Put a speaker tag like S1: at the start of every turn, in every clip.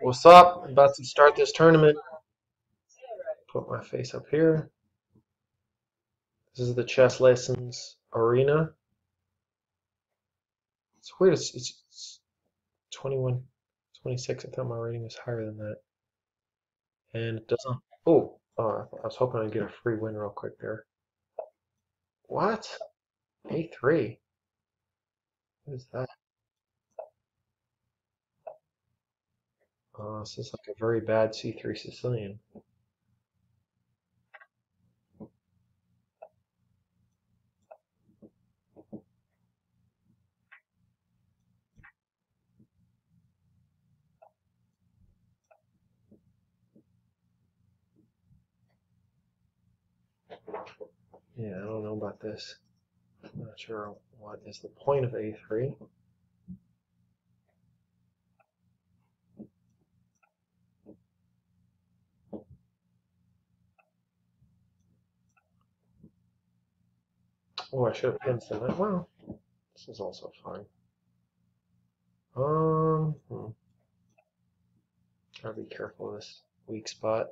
S1: What's up? About to start this tournament. Put my face up here. This is the ChessLessons arena. It's weird. It's 21, 26. I thought my rating was higher than that. And it doesn't. I was hoping I'd get a free win real quick there. What? A3? What is that? This is like a very bad C3 Sicilian. Yeah, I don't know about this. I'm not sure what is the point of A3. Oh, I should have pinned some. Well, this is also fine. Um, hmm. Gotta be careful of this weak spot.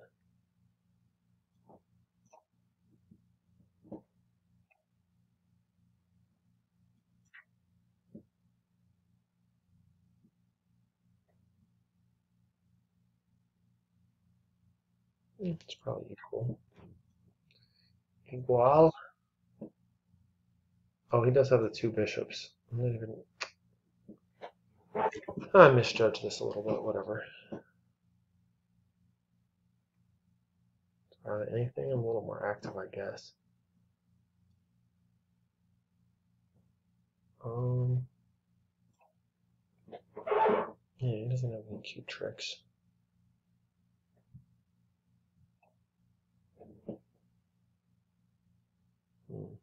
S1: It's probably equal. Igual. Oh, he does have the two bishops. I'm not even. I misjudged this a little bit. Whatever. Anything? I'm a little more active, I guess. Um. Yeah, he doesn't have any cute tricks. Hmm.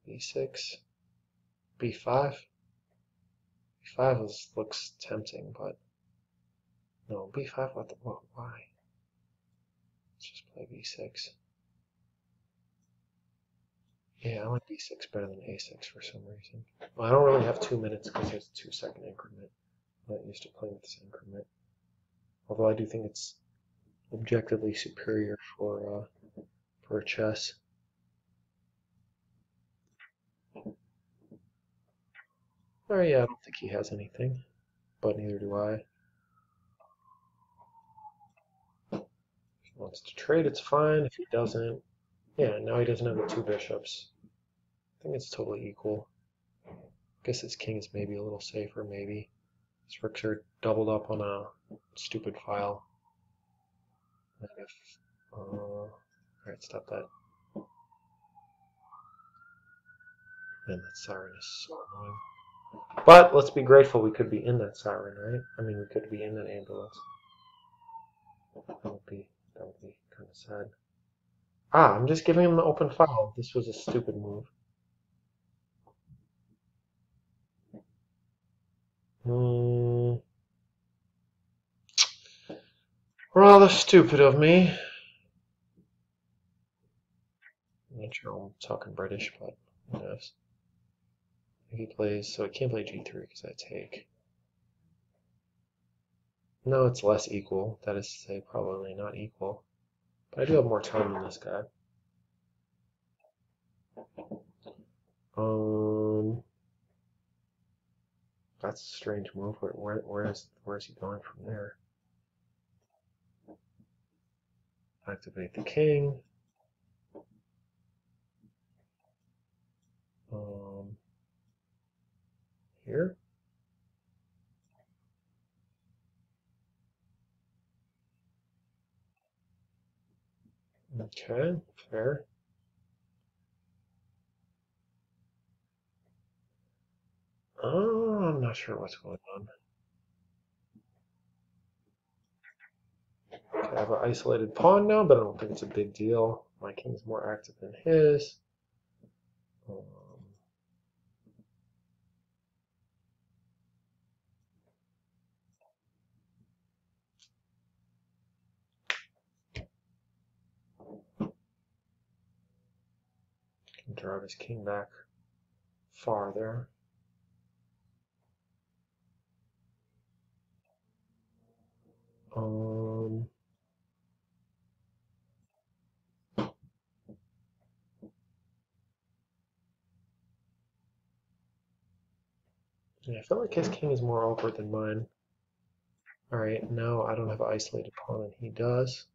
S1: B6. B5. B5 looks tempting, but no. B5. What the? What? Why? Let's just play B6. Yeah, I like B6 better than A6 for some reason. Well, I don't really have 2 minutes because there's a 2-second increment. I'm not used to playing with this increment. Although I do think it's objectively superior for chess. Oh yeah, I don't think he has anything, but neither do I. If he wants to trade, it's fine. If he doesn't, yeah, now he doesn't have the two bishops. I think it's totally equal. I guess his king is maybe a little safer, maybe. His rooks are doubled up on a stupid file. And if, alright, stop that. Man, that siren is so annoying. But let's be grateful we could be in that siren, right? I mean, we could be in that ambulance. That would be kind of sad. Ah, I'm just giving him the open file. This was a stupid move. Hmm, rather stupid of me. I'm not sure I'm talking British, but who knows? He plays, so I can't play G3 because I take. No, it's less equal. That is to say, probably not equal. But I do have more time than this guy. Um, that's a strange move. Where is he going from there? Activate the king. Um, here. Okay, fair. I'm not sure what's going on. Okay, I have an isolated pawn now, but I don't think it's a big deal. My king's more active than his. Um, can drive his king back farther. Yeah, I feel like his king is more over than mine. Alright, now I don't have an isolated pawn and he does.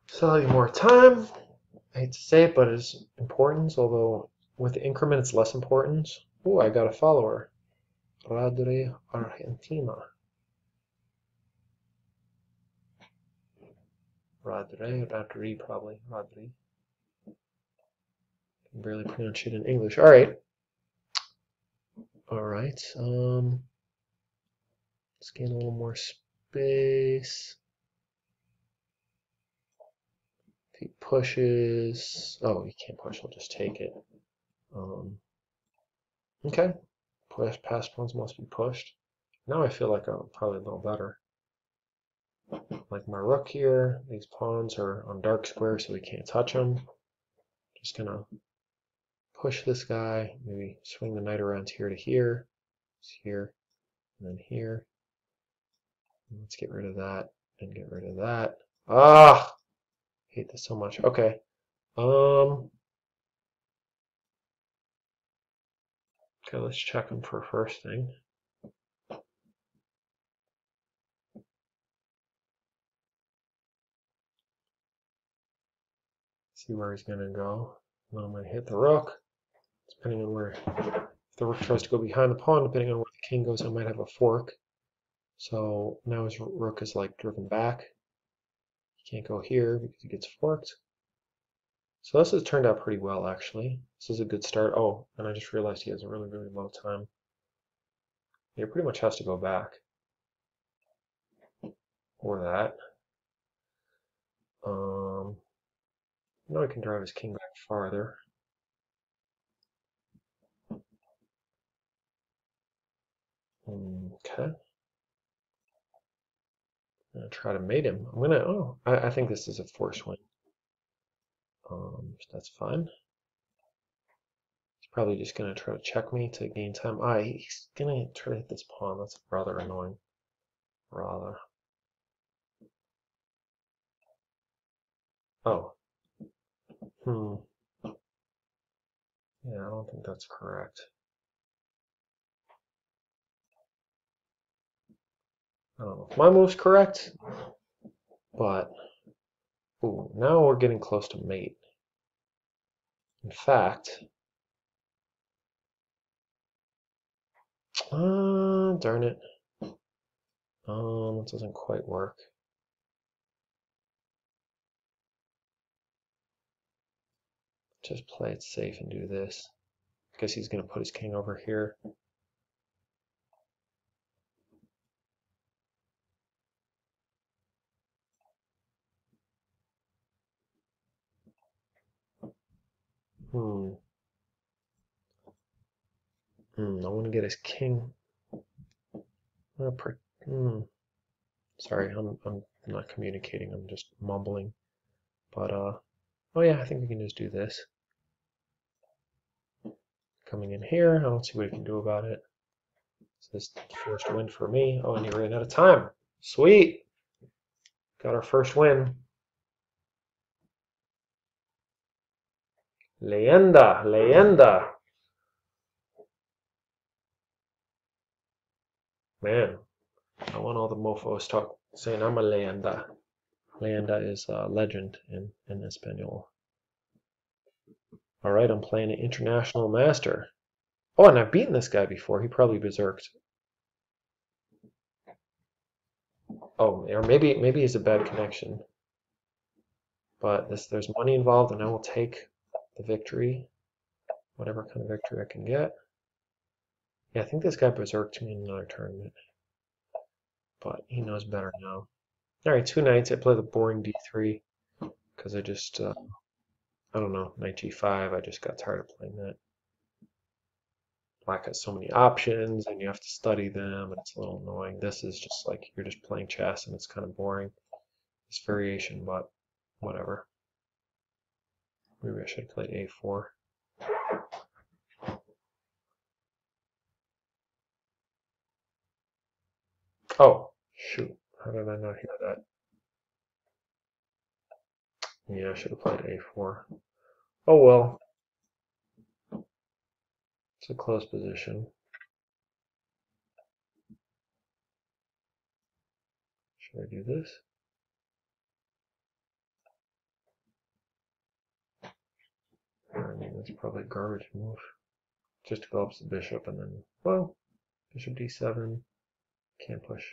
S1: Selling more time. I hate to say it, but it's importance, although with the increment it's less importance. Oh, I got a follower. Radre Argentina. Radri probably. Radri. Can barely pronounce it in English. Alright. Alright. Let's gain a little more space. If he pushes. Oh, he can't push, I'll just take it. Okay. Past pawns must be pushed. Now I feel like I'm probably a little better. Like my rook here, these pawns are on dark square, so we can't touch them. Just gonna push this guy, maybe swing the knight around here to here, here, and then here. And let's get rid of that and get rid of that. Ah, hate this so much. Okay. Okay, let's check him for first thing. See where he's gonna go. Then I'm gonna hit the rook. Depending on where, if the rook tries to go behind the pawn, depending on where the king goes, I might have a fork. So now his rook is like driven back. He can't go here because he gets forked. So this has turned out pretty well, actually. This is a good start. Oh, and I just realized he has a really, really low time. He pretty much has to go back. Or that. Now I can drive his king back farther. Okay. I'm gonna try to mate him. I think this is a force win. That's fine. He's probably just gonna try to check me to gain time. He's gonna try to hit this pawn. That's rather annoying. Rather. Oh. Yeah, I don't think that's correct. I don't know if my move's correct, but ooh, now we're getting close to mate. In fact, darn it. It doesn't quite work. Just play it safe and do this. Guess he's gonna put his king over here. I want to get his king. Sorry, I'm not communicating. I'm just mumbling. But oh yeah, I think we can just do this. Coming in here, I don't see what he can do about it. So this first win for me. Oh, and he ran out of time. Sweet. Got our first win. Leyenda, leyenda. Man, I want all the mofos talk saying I'm a leyenda. Leyenda is legend in Espanol. All right, I'm playing an international master. Oh, and I've beaten this guy before. He probably berserked. Oh, or maybe he's a bad connection. But there's money involved, and I will take the victory, whatever kind of victory I can get. Yeah, I think this guy berserked me in another tournament, but he knows better now. All right, 2 knights. I play the boring d3 because I just, I don't know, knight g5. I just got tired of playing that. Black has so many options and you have to study them and it's a little annoying. This is just like you're just playing chess and it's kind of boring. It's variation, but whatever. Maybe I should have played a4. Oh, shoot. How did I not hear that? Yeah, I should have played a4. Oh well. It's a close position. Should I do this? I mean, that's probably a garbage move. Just develops the bishop and then, well, bishop d7. Can't push.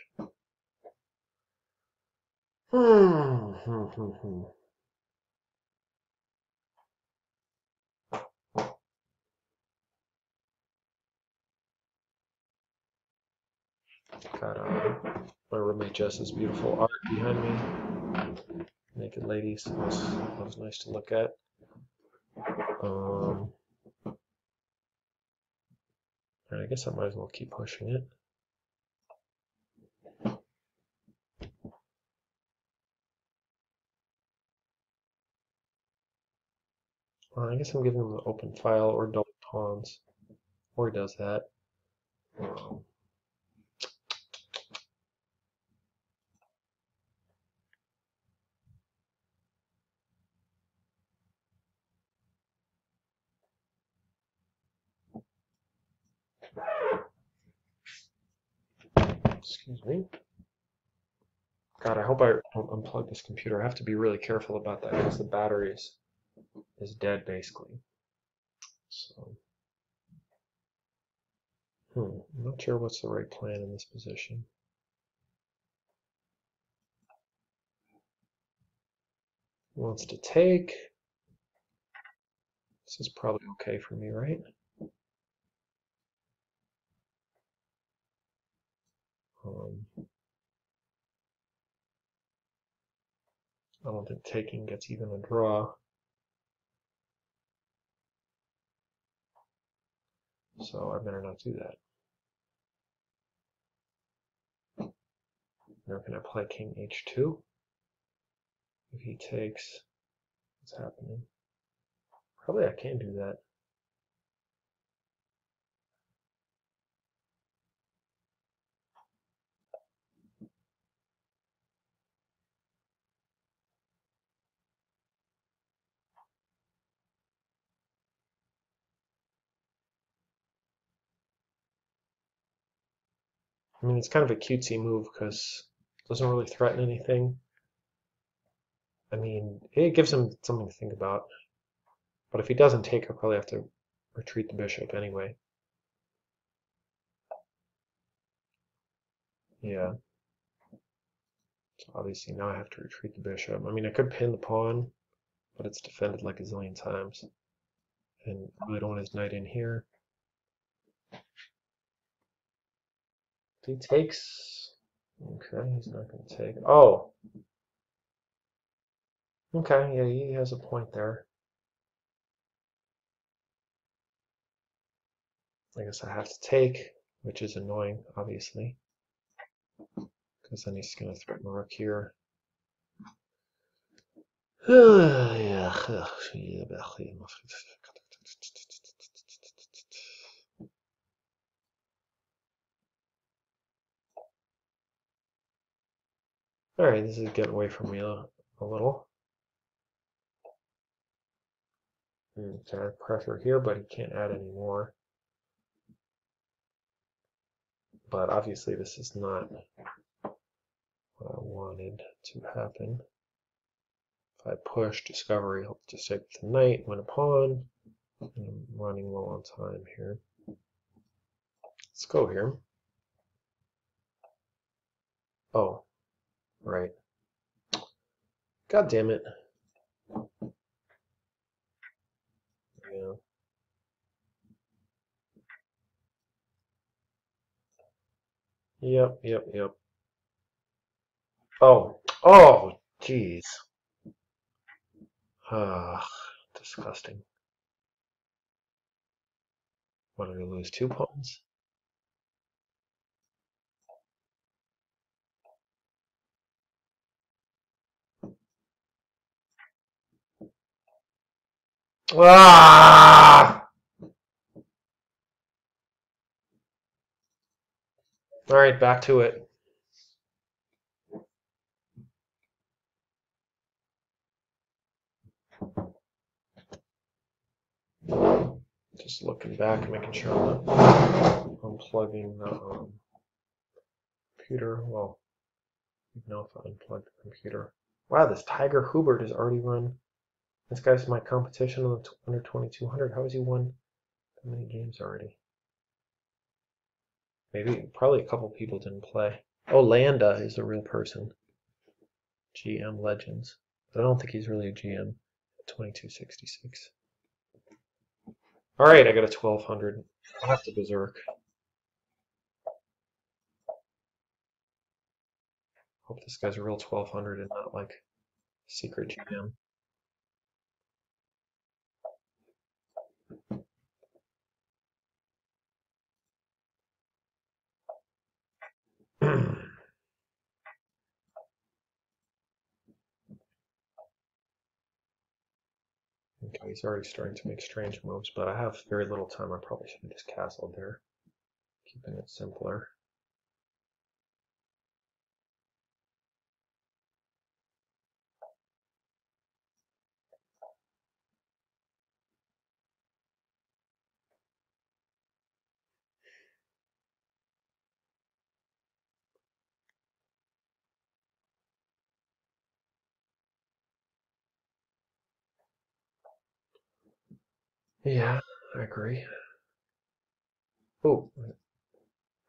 S1: Got my roommate Jess's beautiful art behind me. Naked ladies. That was nice to look at. I guess I might as well keep pushing it. I guess I'm giving him the open file or double pawns. Or he does that. Excuse me. God, I hope I don't unplug this computer. I have to be really careful about that because the battery is dead basically. So, I'm not sure what's the right plan in this position. He wants to take. This is probably okay for me, right? I don't think taking gets even a draw. So I better not do that. Now can I play king h2? If he takes, what's happening? Probably I can do that. I mean, it's kind of a cutesy move because it doesn't really threaten anything. I mean, it gives him something to think about. But if he doesn't take, I'll probably have to retreat the bishop anyway. Yeah. So obviously now I have to retreat the bishop. I mean, I could pin the pawn, but it's defended like a zillion times. And I really don't want his knight in here. If he takes, okay, he's not going to take. Oh, okay, yeah, he has a point there. I guess I have to take, which is annoying, obviously, because then he's going to threaten the rook here. Alright, this is getting away from me a little. Add pressure here, but he can't add any more. But obviously this is not what I wanted to happen. If I push discovery, he'll just take the knight, win a pawn. And I'm running low on time here. Let's go here. Oh, right. God damn it. Yeah. Yep. Oh, jeez. Ah, disgusting. Wanted to lose 2 pawns. Ah! All right, back to it. Just looking back and making sure I'm not unplugging the computer. Well, even know if I unplugged the computer. Wow, this Tiger Hubert has already run. This guy's my competition on the under 2200. How has he won that many games already? Maybe, probably a couple people didn't play. Oh, Landa is the real person. GM Legends. But I don't think he's really a GM. 2266. All right, I got a 1200. I'll have to berserk. Hope this guy's a real 1200 and not like secret GM. Okay, he's already starting to make strange moves, but I have very little time. I probably should have just castled there, keeping it simpler. Yeah, I agree. Oh,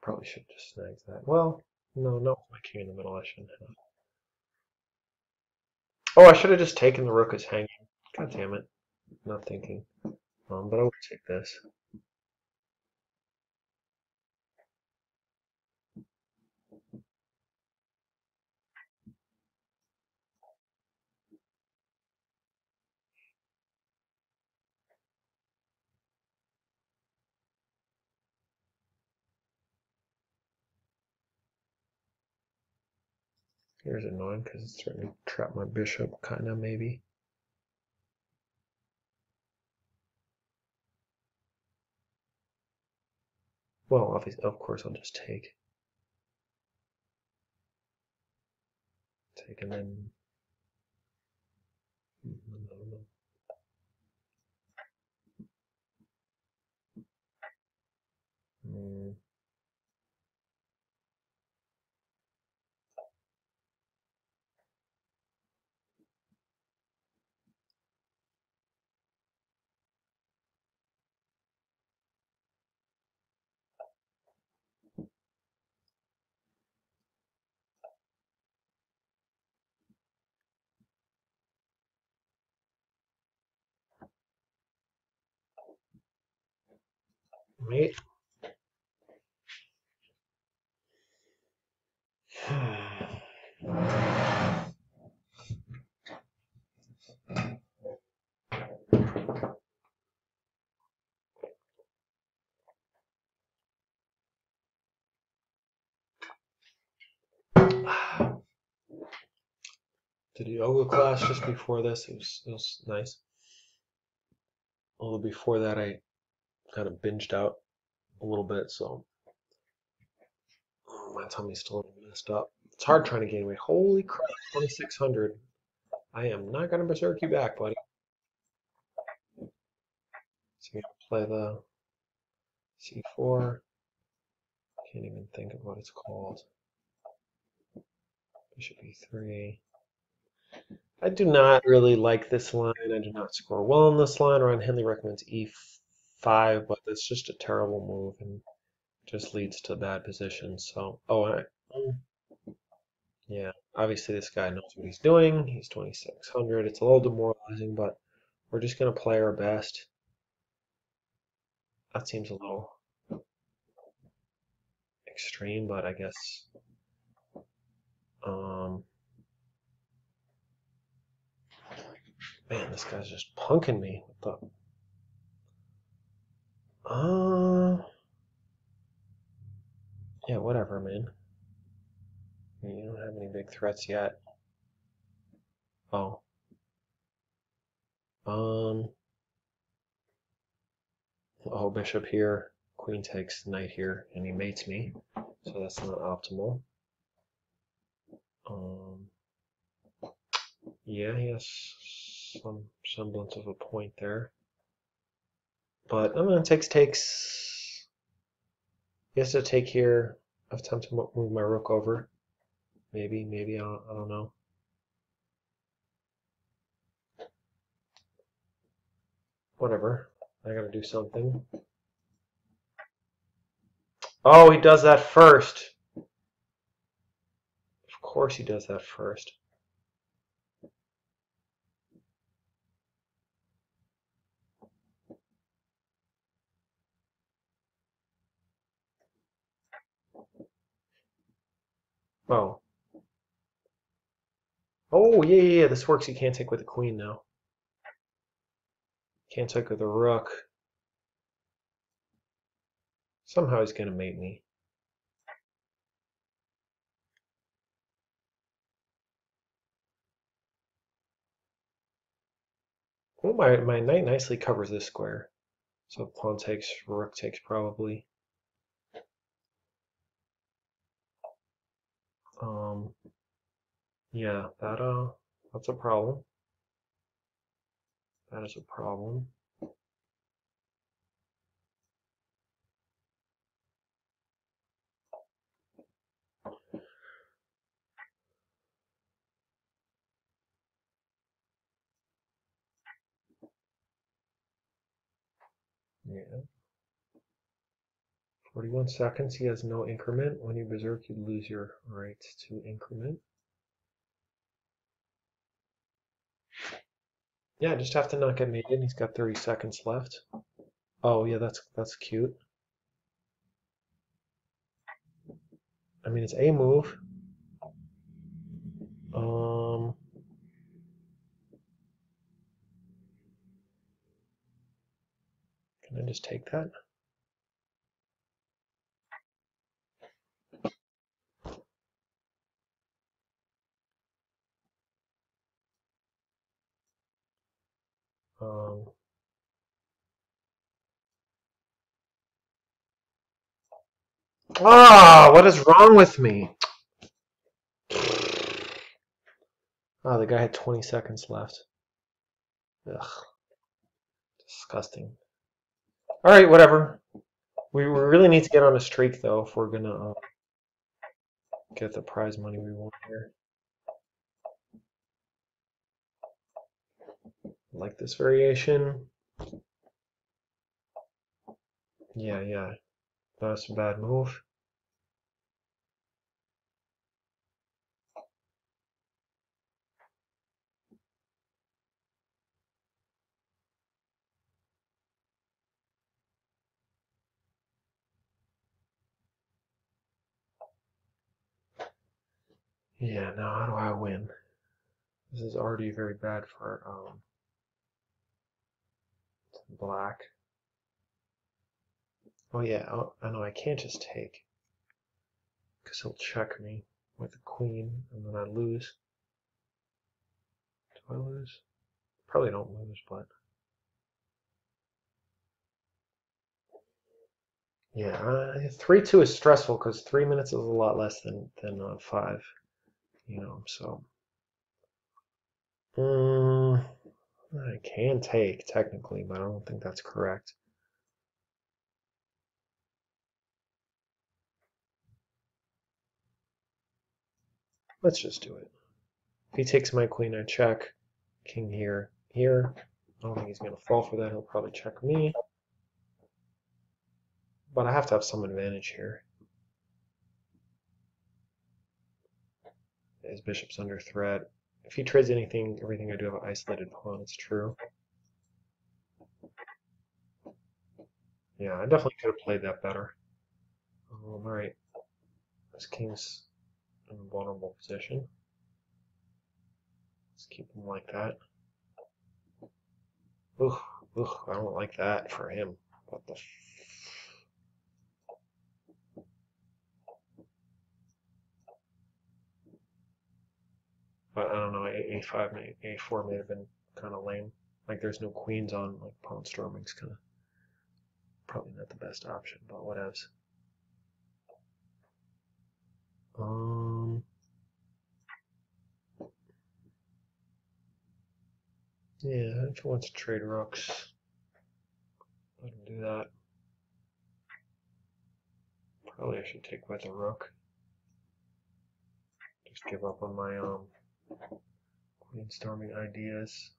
S1: probably should have just snagged that. Well, no, my king in the middle I shouldn't have. Oh, I should have just taken the rook as hanging. God damn it. Not thinking. But I will take this. Here's annoying because it's starting to trap my bishop, kinda, maybe. Well, obviously, of course, I'll just take. Take and then. No. Mm. Wait. Did a yoga class just before this. It was nice. Although before that, I kind of binged out a little bit, so my tummy's still a little messed up. It's hard trying to gain weight. Holy crap, 2600. I am not going to berserk you back, buddy. So you're going to play the c4. Can't even think of what it's called. Bishop e3. I do not really like this line. I do not score well on this line. Ron Henley recommends e5, but it's just a terrible move and just leads to bad positions. So, yeah, obviously this guy knows what he's doing. He's 2600. It's a little demoralizing, but we're just going to play our best. That seems a little extreme, but I guess man, this guy's just punking me with the Yeah, whatever, man. You don't have any big threats yet. Oh. Oh, bishop here, queen takes knight here, and he mates me, so that's not optimal. Yeah, he has some semblance of a point there. But takes. He has to take here. I have time to move my rook over. Maybe, I don't know. Whatever. I gotta do something. Oh, he does that first. Of course he does that first. Oh. Oh, yeah, this works. You can't take with the queen now. Can't take with the rook. Somehow he's gonna mate me. Oh, my knight nicely covers this square. So pawn takes, rook takes probably. Yeah, that's a problem. That is a problem. Yeah. 41 seconds. He has no increment. When you berserk, you lose your right to increment. Yeah, just have to not get mated. He's got 30 seconds left. Oh yeah, that's cute. I mean, it's a move. Can I just take that? What is wrong with me? Oh, the guy had 20 seconds left. Ugh, disgusting. All right, whatever. We really need to get on a streak though if we're gonna get the prize money we want here. Like this variation. Yeah. That's a bad move. Yeah, now how do I win? This is already very bad for black. Oh yeah, I know I can't just take. Because he'll check me with the queen, and then I lose. Do I lose? Probably don't lose, but... Yeah, 3-2 is stressful because 3 minutes is a lot less than 5, so... I can take, technically, but I don't think that's correct. Let's just do it. If he takes my queen, I check. King here. I don't think he's going to fall for that. He'll probably check me. But I have to have some advantage here. His bishop's under threat. If he trades anything, everything I do have an isolated pawn. It's true. Yeah, I definitely could have played that better. Alright. This king's in a vulnerable position. Let's keep him like that. Ugh, I don't like that for him. What the a5 and a4 may have been kind of lame. Like there's no queens on, like pawn storming's kind of probably not the best option, but whatevs. Yeah, if he wants to trade rooks, let him do that. Probably I should take with a rook. Just give up on my queen storming ideas.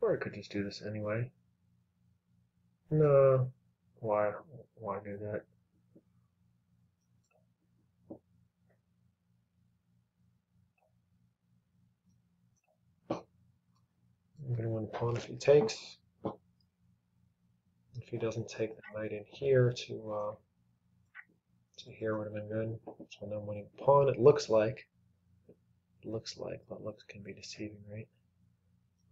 S1: Or I could just do this anyway. No, why do that? I'm going to win pawn if he takes. If he doesn't take the knight in here to here would have been good. So now I'm winning pawn. It looks like, but looks can be deceiving, right?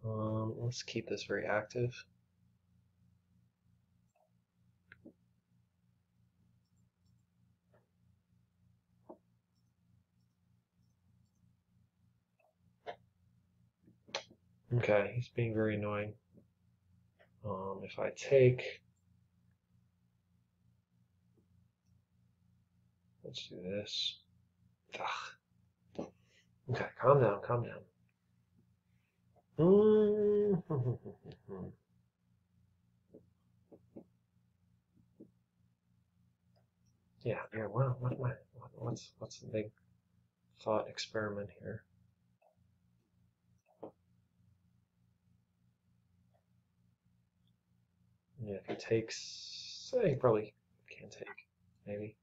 S1: Let's keep this very active. Okay, he's being very annoying. If I take, let's do this. Ugh. Okay, calm down, calm down. Yeah, wow, what's the big thought experiment here? Yeah, if he takes, he probably can't take, maybe.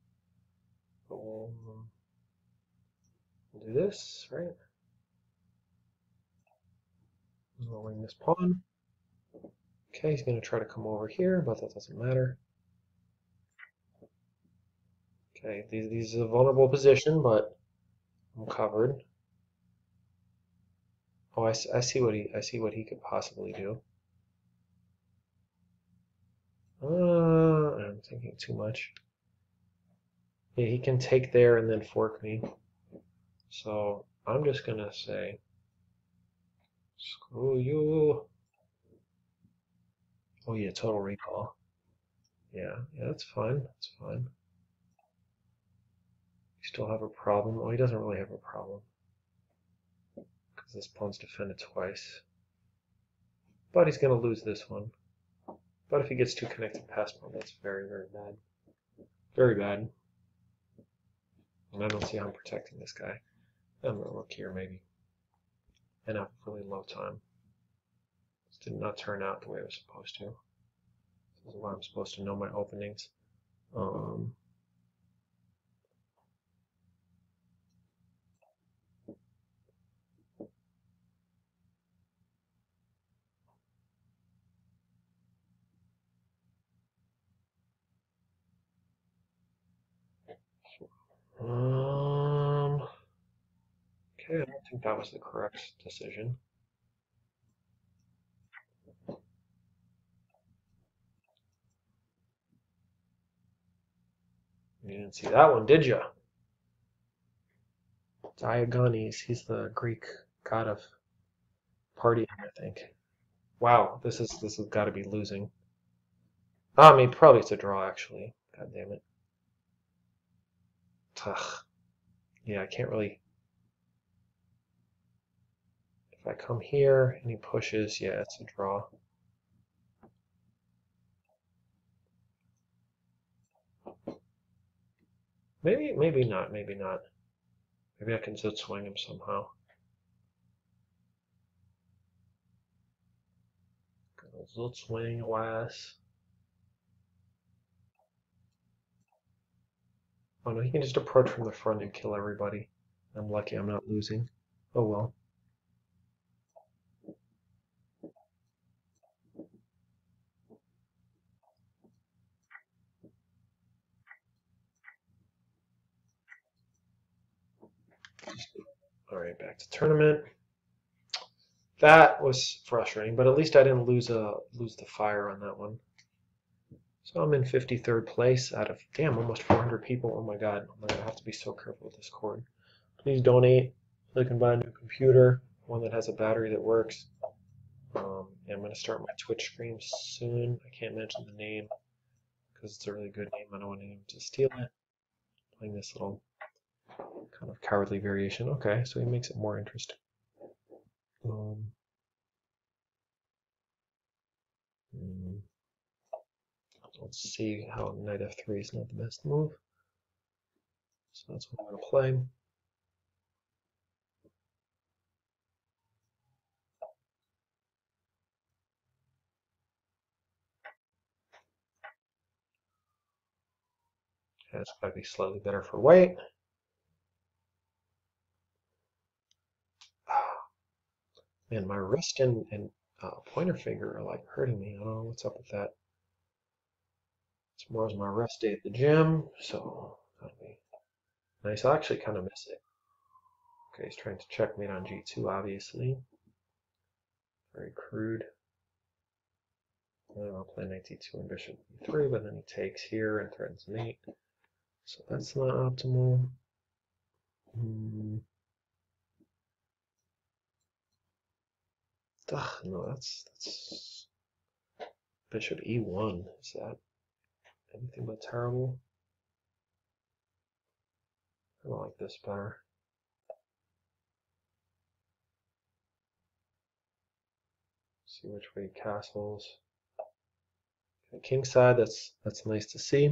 S1: But we'll do this, right? We'll wing this pawn. Okay, he's going to try to come over here, but that doesn't matter. Okay, these is a vulnerable position, but I'm covered. Oh, I see what he could possibly do. I'm thinking too much. Yeah, he can take there and then fork me. So I'm just gonna say, screw you. Oh yeah, total recall. Yeah, that's fine. That's fine. You still have a problem. Oh, he doesn't really have a problem because this pawn's defended twice. But he's gonna lose this one. But if he gets too connected past pawn, that's very, very bad. Very bad. And I don't see how I'm protecting this guy. I'm gonna look here maybe. And have a really low time. This did not turn out the way it was supposed to. This is why I'm supposed to know my openings. Okay, I don't think that was the correct decision. You didn't see that one, did you? Diogenes, he's the Greek god of partying, I think. Wow, this has got to be losing. I mean, probably it's a draw, actually. God damn it. Ugh. Yeah, I can't really. If I come here and he pushes, yeah, it's a draw. Maybe not, maybe not. Maybe I can just swing him somehow. Zut swing ass. Oh no, he can just approach from the front and kill everybody. I'm lucky I'm not losing. Oh well. Alright, back to tournament. That was frustrating, but at least I didn't lose the fire on that one. So I'm in 53rd place out of, damn, almost 400 people. Oh my god, I'm gonna have to be so careful with this cord. Please donate so I can buy a new computer, one that has a battery that works. I'm gonna start my Twitch stream soon. I can't mention the name because it's a really good name. I don't want anyone to steal it. Playing this little kind of cowardly variation. Okay, so he makes it more interesting. Let's see how knight f3 is not the best move. So that's what I'm going to play. Yeah, it's got to be slightly better for white. Man, my wrist and pointer finger are like hurting me. I don't know what's up with that. Tomorrow's my rest day at the gym, so that'll be nice. I actually kind of miss it. Okay, he's trying to checkmate on g2, obviously. Very crude. And I'll play knight d2 and bishop e3, but then he takes here and threatens mate. So that's not optimal. No, that's bishop e1. Is that anything but terrible? I like this better. See which way he castles. Okay, king side, that's nice to see.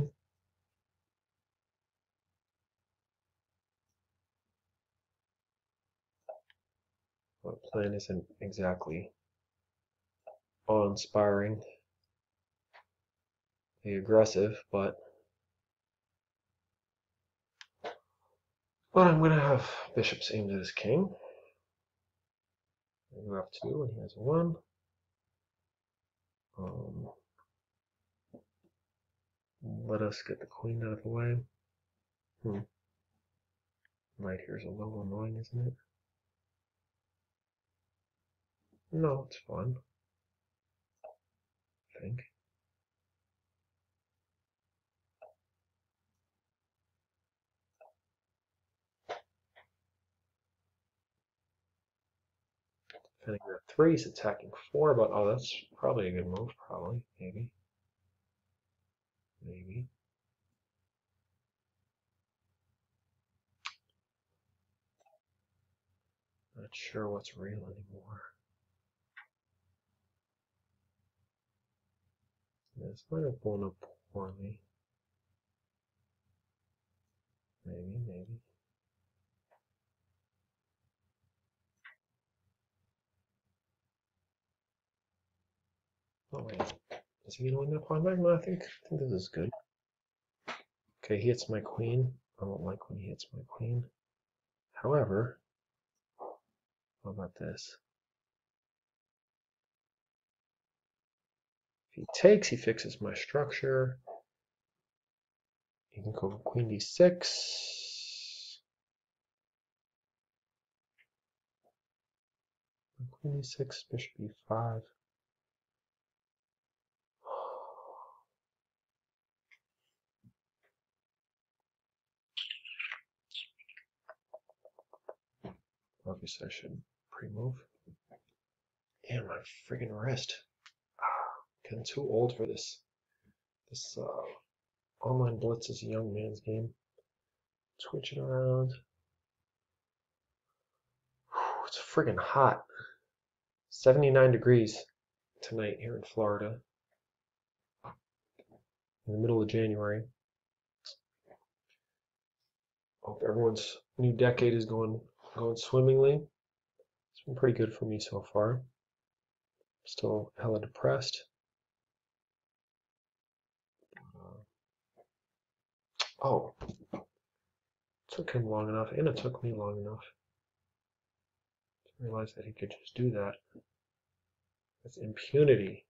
S1: My plan isn't exactly awe-inspiring, aggressive, but I'm gonna have bishops aimed at his king. You have 2 and he has 1. Let us get the queen out of the way. Knight here is a little annoying, isn't it? No, it's fun. I think. Defending that 3, he's attacking 4, but oh, that's probably a good move. Probably, maybe. Not sure what's real anymore. This might have blown up poorly. Maybe. Oh wait, is he gonna win that pawn back? No, I think this is good. Okay, he hits my queen. I don't like when he hits my queen. However, how about this? If he takes, he fixes my structure. He can go queen d6. Queen d6, bishop e5. Obviously, I should pre-move. Damn, my friggin' wrist. Getting too old for this. This online Blitz is a young man's game. Switching around. It's friggin' hot. 79 degrees tonight here in Florida. In the middle of January. Hope everyone's new decade is going swimmingly. It's been pretty good for me so far. Still hella depressed. Oh, it took him long enough, and it took me long enough to realize that he could just do that. That's impunity.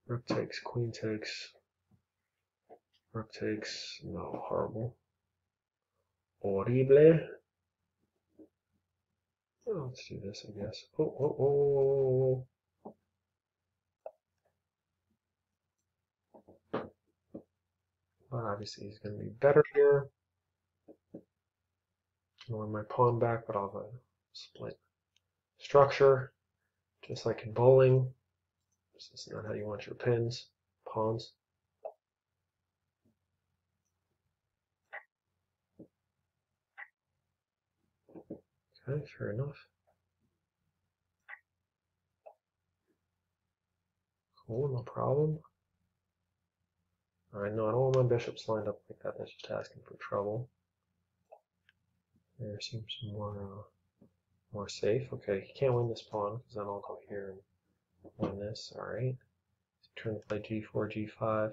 S1: Rook takes, queen takes, rook takes. No, horrible. Horrible. Oh let's do this, I guess. Oh. But obviously he's going to be better here. I want my pawn back, but I'll have a split structure, just like in bowling. This is not how you want your pawns. Okay, fair enough. Cool, no problem. Alright, no, I don't want my bishops lined up like that. That's just asking for trouble. There seems more safe. Okay, he can't win this pawn, because then I'll go here and win this. Alright. Turn to play g4, g5.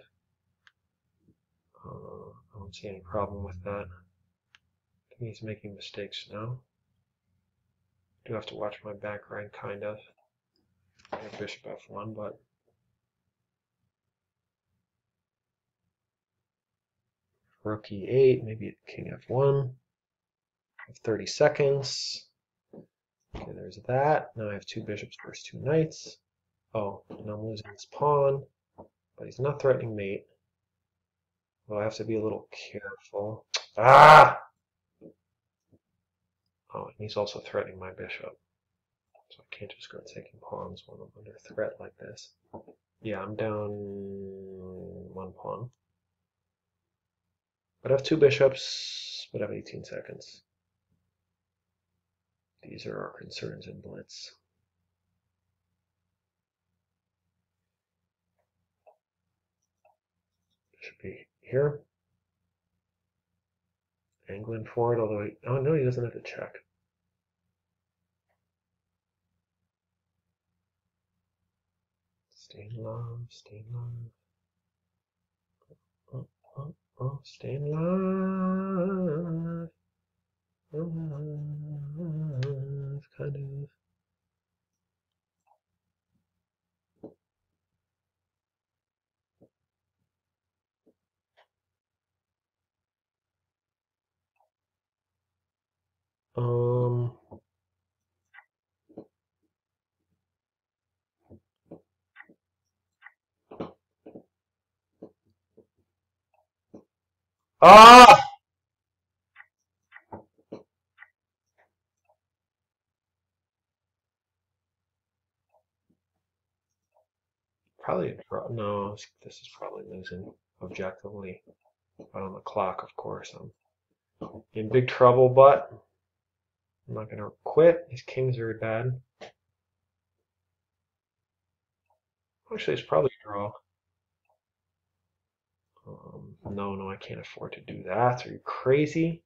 S1: I don't see any problem with that. I think he's making mistakes now. I do have to watch my back rank, kind of. I have bishop f1, but rook e8, maybe king f1. I have 30 seconds. Okay, there's that. Now I have two bishops versus two knights. Oh, and I'm losing this pawn, but he's not threatening mate. Well, I have to be a little careful. Ah! Oh, and he's also threatening my bishop. So I can't just go taking pawns when I'm under threat like this. Yeah, I'm down one pawn. But I have two bishops, but I have 18 seconds. These are our concerns in Blitz. Should be here. Angling for it, although oh no, he doesn't have to check. Stay in love, stay in love. Oh, stay in love. Kind of. Ah! Probably a draw. No, this is probably losing objectively. But on the clock, of course, I'm in big trouble, but I'm not going to quit. His king's very bad. Actually, it's probably a draw. No, I can't afford to do that. Are you crazy?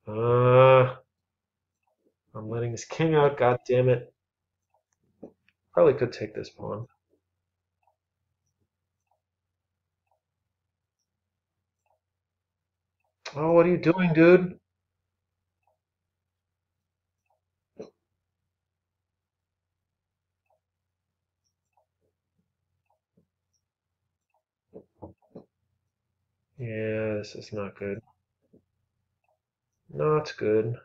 S1: I'm letting his king out, god damn it. Probably could take this pawn. Oh, what are you doing, dude? Yeah, this is not good. Not good.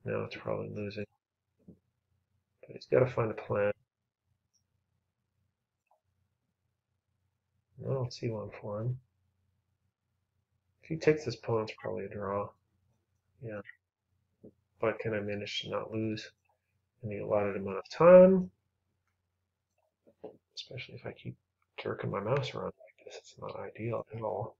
S1: Now it's probably losing. But he's got to find a plan. I don't see one for him. If he takes this pawn, it's probably a draw. Yeah. But can I manage to not lose in the allotted amount of time? Especially if I keep jerking my mouse around like this. It's not ideal at all.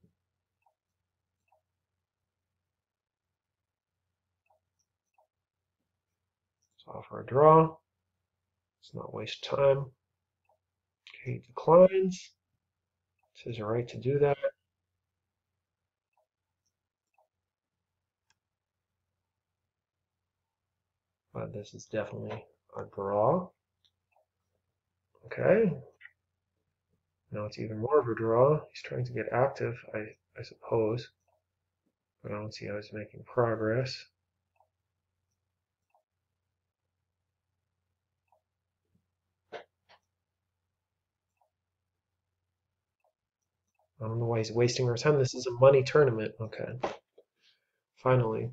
S1: So offer a draw. Let's not waste time. Okay, he declines. It's his right to do that. But this is definitely a draw. Okay. Now it's even more of a draw. He's trying to get active, I suppose. But I don't see how he's making progress. I don't know why he's wasting our time. This is a money tournament. Okay. Finally.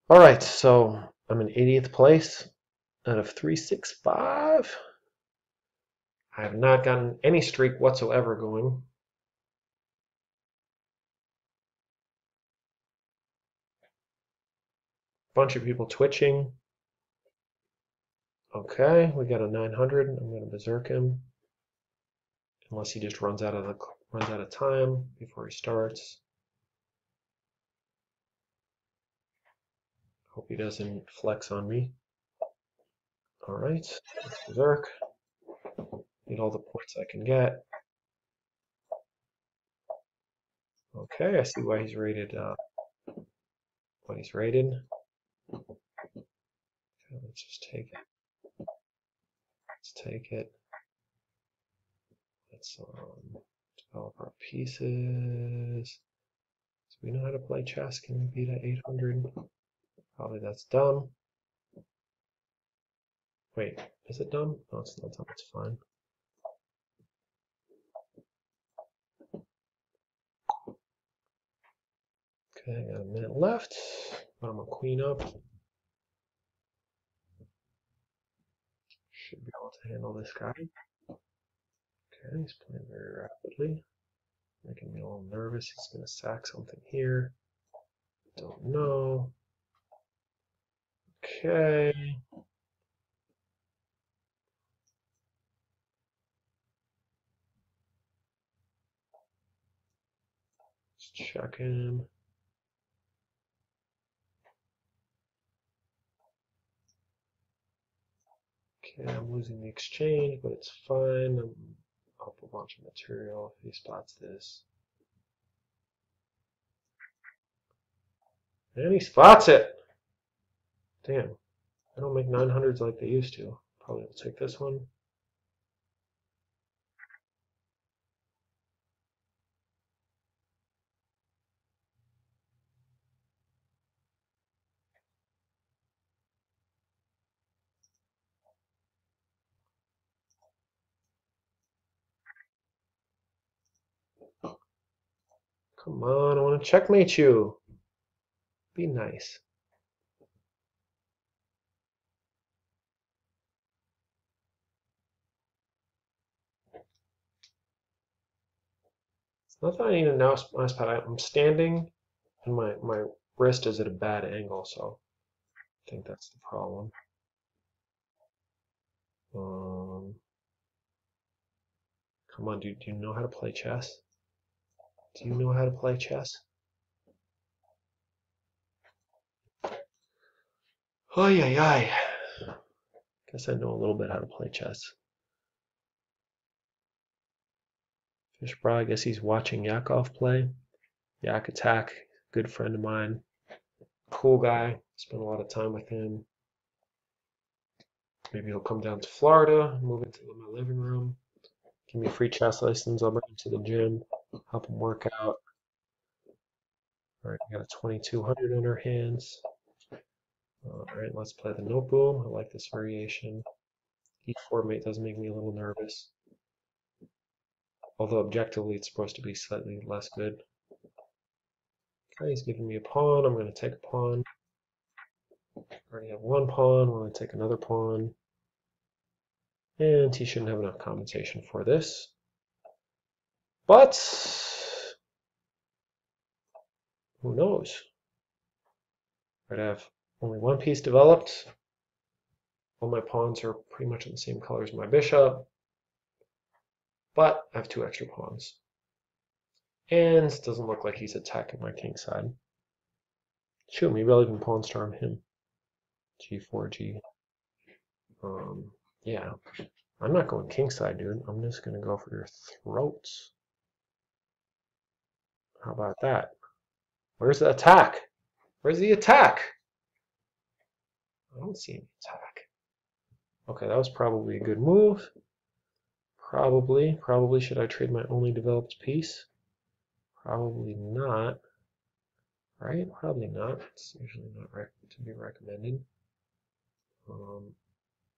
S1: All right, so I'm in 80th place out of 365. I have not gotten any streak whatsoever going. Bunch of people twitching. Okay, we got a 900. I'm going to berserk him, unless he just runs out of time before he starts. Hope he doesn't flex on me. All right, let's berserk. Need all the points I can get. Okay, I see why he's rated. What he's rated. Okay, let's just take it. Let's take it. Let's develop our pieces. So we know how to play chess. Can we beat at 800? Probably that's dumb. Wait, is it dumb? No, it's not dumb. It's fine. Okay, I got a minute left. But I'm gonna queen up. Should be able to handle this guy. Okay, he's playing very rapidly. Making me a little nervous. He's gonna sack something here. Don't know. Okay. Let's check him. Okay, I'm losing the exchange, but it's fine. I'm up a bunch of material if he spots this. And he spots it! Damn. I don't make 900s like they used to. Probably will take this one. Come on, I want to checkmate you. Be nice. It's not that I need a mouse pad. I'm standing and my wrist is at a bad angle, so I think that's the problem. Come on, dude. Do you know how to play chess? Do you know how to play chess? Oh, yeah. Guess I know a little bit how to play chess. Fish Bra, I guess he's watching Yakov play. Yak Attack, good friend of mine. Cool guy. Spent a lot of time with him. Maybe he'll come down to Florida, move into my living room, give me free chess lessons. I'll bring him to the gym, help him work out. All right, we got a 2200 in our hands. All right, let's play the note boom. I like this variation. E4 mate does make me a little nervous. Although objectively it's supposed to be slightly less good. Okay, he's giving me a pawn. I'm going to take a pawn. I already have one pawn. We're going to take another pawn. And he shouldn't have enough compensation for this. But who knows? I'd have only one piece developed. All my pawns are pretty much in the same color as my bishop. But I have two extra pawns. And it doesn't look like he's attacking my king side. Shoot, maybe I'll even pawn storm him. G4, G. Yeah. I'm not going kingside, dude. I'm just going to go for your throats. How about that? Where's the attack? Where's the attack? I don't see any attack. Okay, that was probably a good move. Probably should I trade my only developed piece? Probably not. Right? Probably not. It's usually not to be recommended.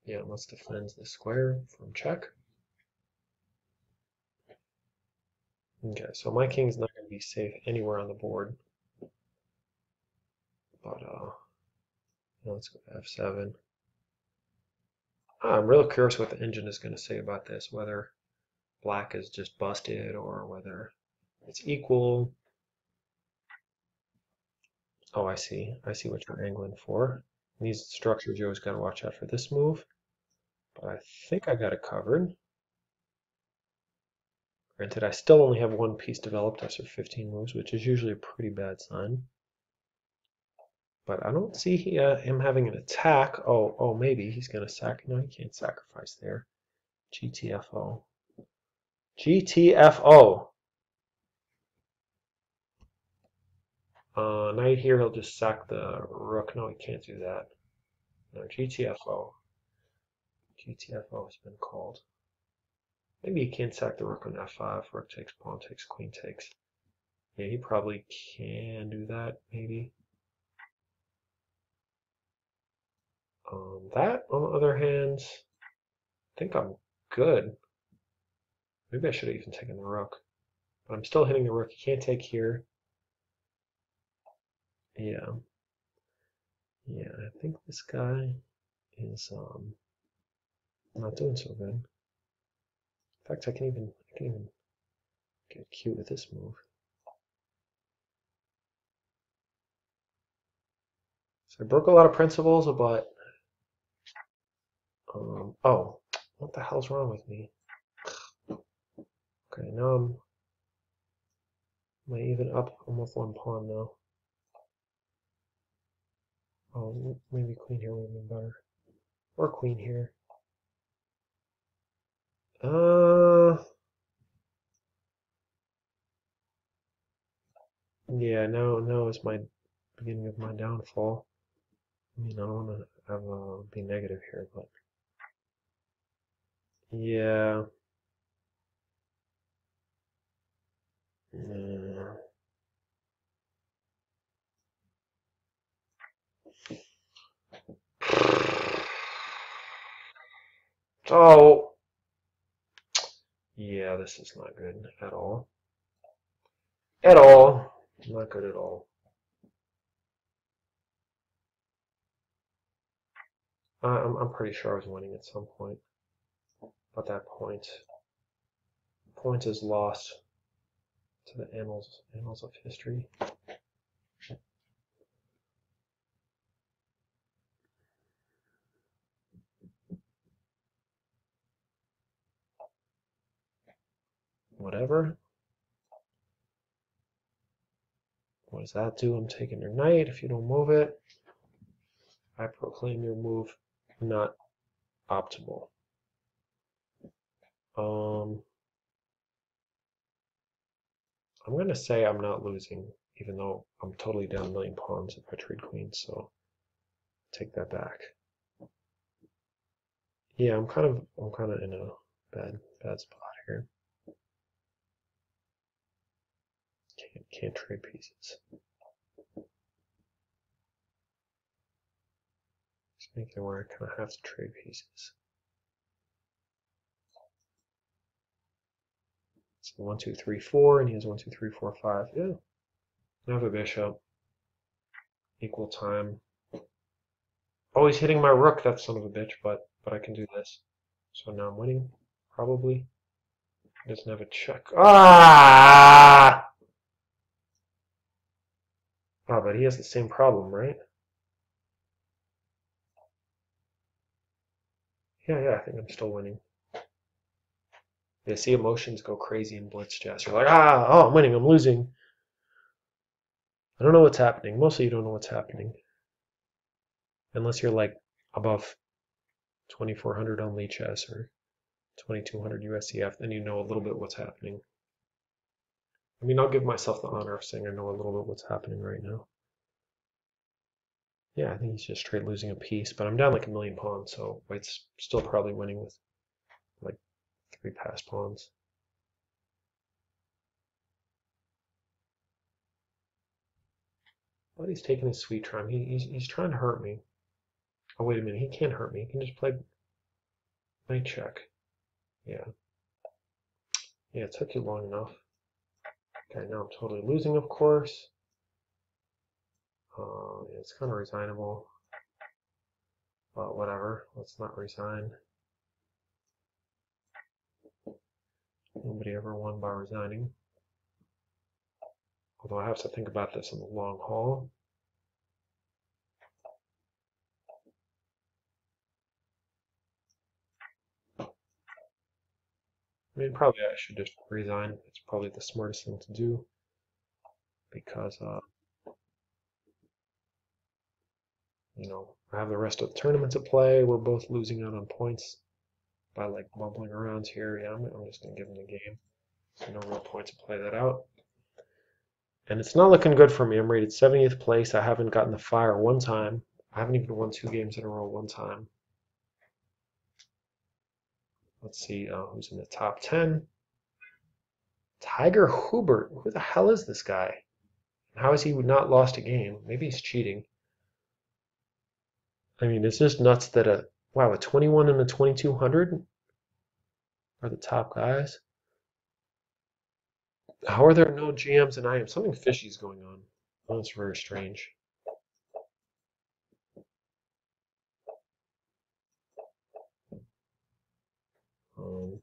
S1: Yeah, let's defend the square from check. Okay, so my king's not going to be safe anywhere on the board. But let's go to f7. I'm really curious what the engine is going to say about this, whether black is just busted or whether it's equal. Oh, I see. I see what you're angling for. These structures, you always got to watch out for this move. But I think I got it covered. Granted, I still only have one piece developed after 15 moves, which is usually a pretty bad sign. But I don't see him having an attack. Oh, maybe he's going to sack. No, he can't sacrifice there. GTFO. GTFO. Knight here, he'll just sack the rook. No, he can't do that. No, GTFO. GTFO has been called. Maybe he can't sack the rook on f5. Rook takes, pawn takes, queen takes. Yeah, he probably can do that, maybe. That, on the other hand, I think I'm good. Maybe I should have even taken the rook. But I'm still hitting the rook. He can't take here. Yeah. Yeah, I think this guy is not doing so good. In fact, I can even get cute with this move. So I broke a lot of principles, but oh, what the hell's wrong with me? Okay, now am I even up? I'm with one pawn now. Oh, maybe queen here would have been better, or queen here. Yeah, now is my beginning of my downfall. I mean, I don't want to have be negative here, but yeah. Yeah. Oh, yeah, this is not good at all. At all. Not good at all. I'm pretty sure I was winning at some point. But that point is lost to the annals of history. Whatever. What does that do? I'm taking your knight. If you don't move it, I proclaim your move not optimal. I'm going to say I'm not losing, even though I'm totally down a million pawns if I trade queens, so take that back. Yeah, I'm kind of in a bad spot here. Can't trade pieces. Just making it where I kind of have to trade pieces. So 1, 2, 3, 4, and he has 1, 2, 3, 4, 5. Yeah. I have a bishop. Equal time. Oh, he's hitting my rook, that son of a bitch, but I can do this. So now I'm winning, probably. He doesn't have a check. Ah! Oh, but he has the same problem, right? Yeah, I think I'm still winning. Yeah, see emotions go crazy in Blitz chess. You're like, oh, I'm winning, I'm losing. I don't know what's happening. Mostly you don't know what's happening. Unless you're like above 2400 on Lee chess or 2200 USCF, then you know a little bit what's happening. I mean, I'll give myself the honor of saying I know a little bit what's happening right now. Yeah, I think he's just straight losing a piece, but I'm down like a million pawns, so White's still probably winning with like 3 passed pawns. But he's taking his sweet time. He's trying to hurt me. Oh, wait a minute, he can't hurt me. He can just play knight check. Yeah. Yeah, it took you long enough. Okay, now I'm totally losing, of course. It's kind of resignable, but whatever. Let's not resign. Nobody ever won by resigning. Although I have to think about this in the long haul. I mean, probably I should just resign. It's probably the smartest thing to do because, you know, I have the rest of the tournament to play. We're both losing out on points by like bumbling around here. Yeah, I'm just gonna give him the game. So no real point to play that out. And it's not looking good for me. I'm rated 70th place. I haven't gotten the fire one time. I haven't even won 2 games in a row one time. Let's see who's in the top 10. Tiger Hubert. Who the hell is this guy? How has he not lost a game? Maybe he's cheating. I mean, it's just nuts that a 21 and a 2200 are the top guys. How are there no GMs and IMs? Something fishy is going on. Oh, it's very strange. Um,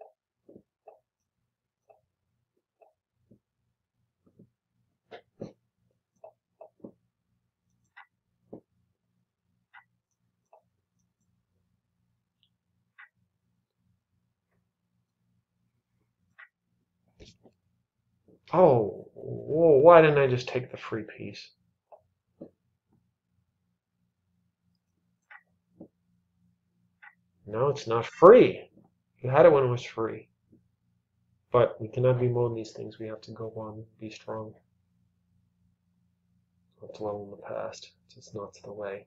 S1: oh, whoa, why didn't I just take the free piece? No, it's not free. You had it when it was free. But we cannot be mowing these things. We have to go on, be strong. Not dwell in the past. It's just not the way.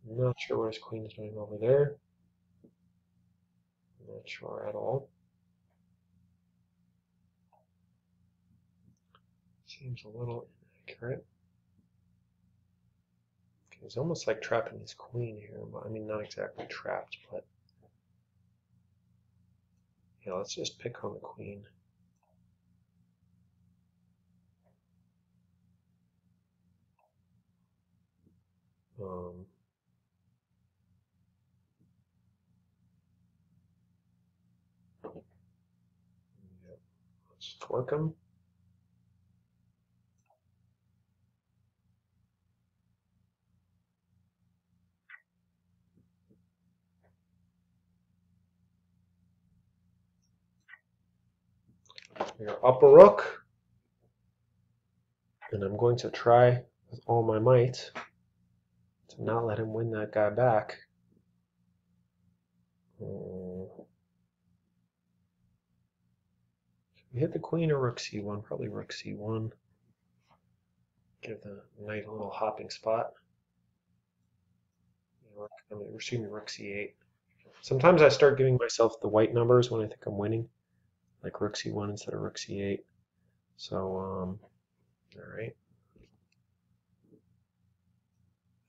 S1: I'm not sure what his queen is doing over there. I'm not sure at all. Seems a little inaccurate. Okay, he's almost like trapping his queen here. But I mean, not exactly trapped, but yeah, let's just pick on the queen. Yeah, let's fork him. We're up a rook. And I'm going to try with all my might to not let him win that guy back. We hit the queen or rook c1, probably rook c1. Give the knight a little hopping spot. Excuse me, rook c8. Sometimes I start giving myself the white numbers when I think I'm winning, like rook c1 instead of rook c8. So, all right.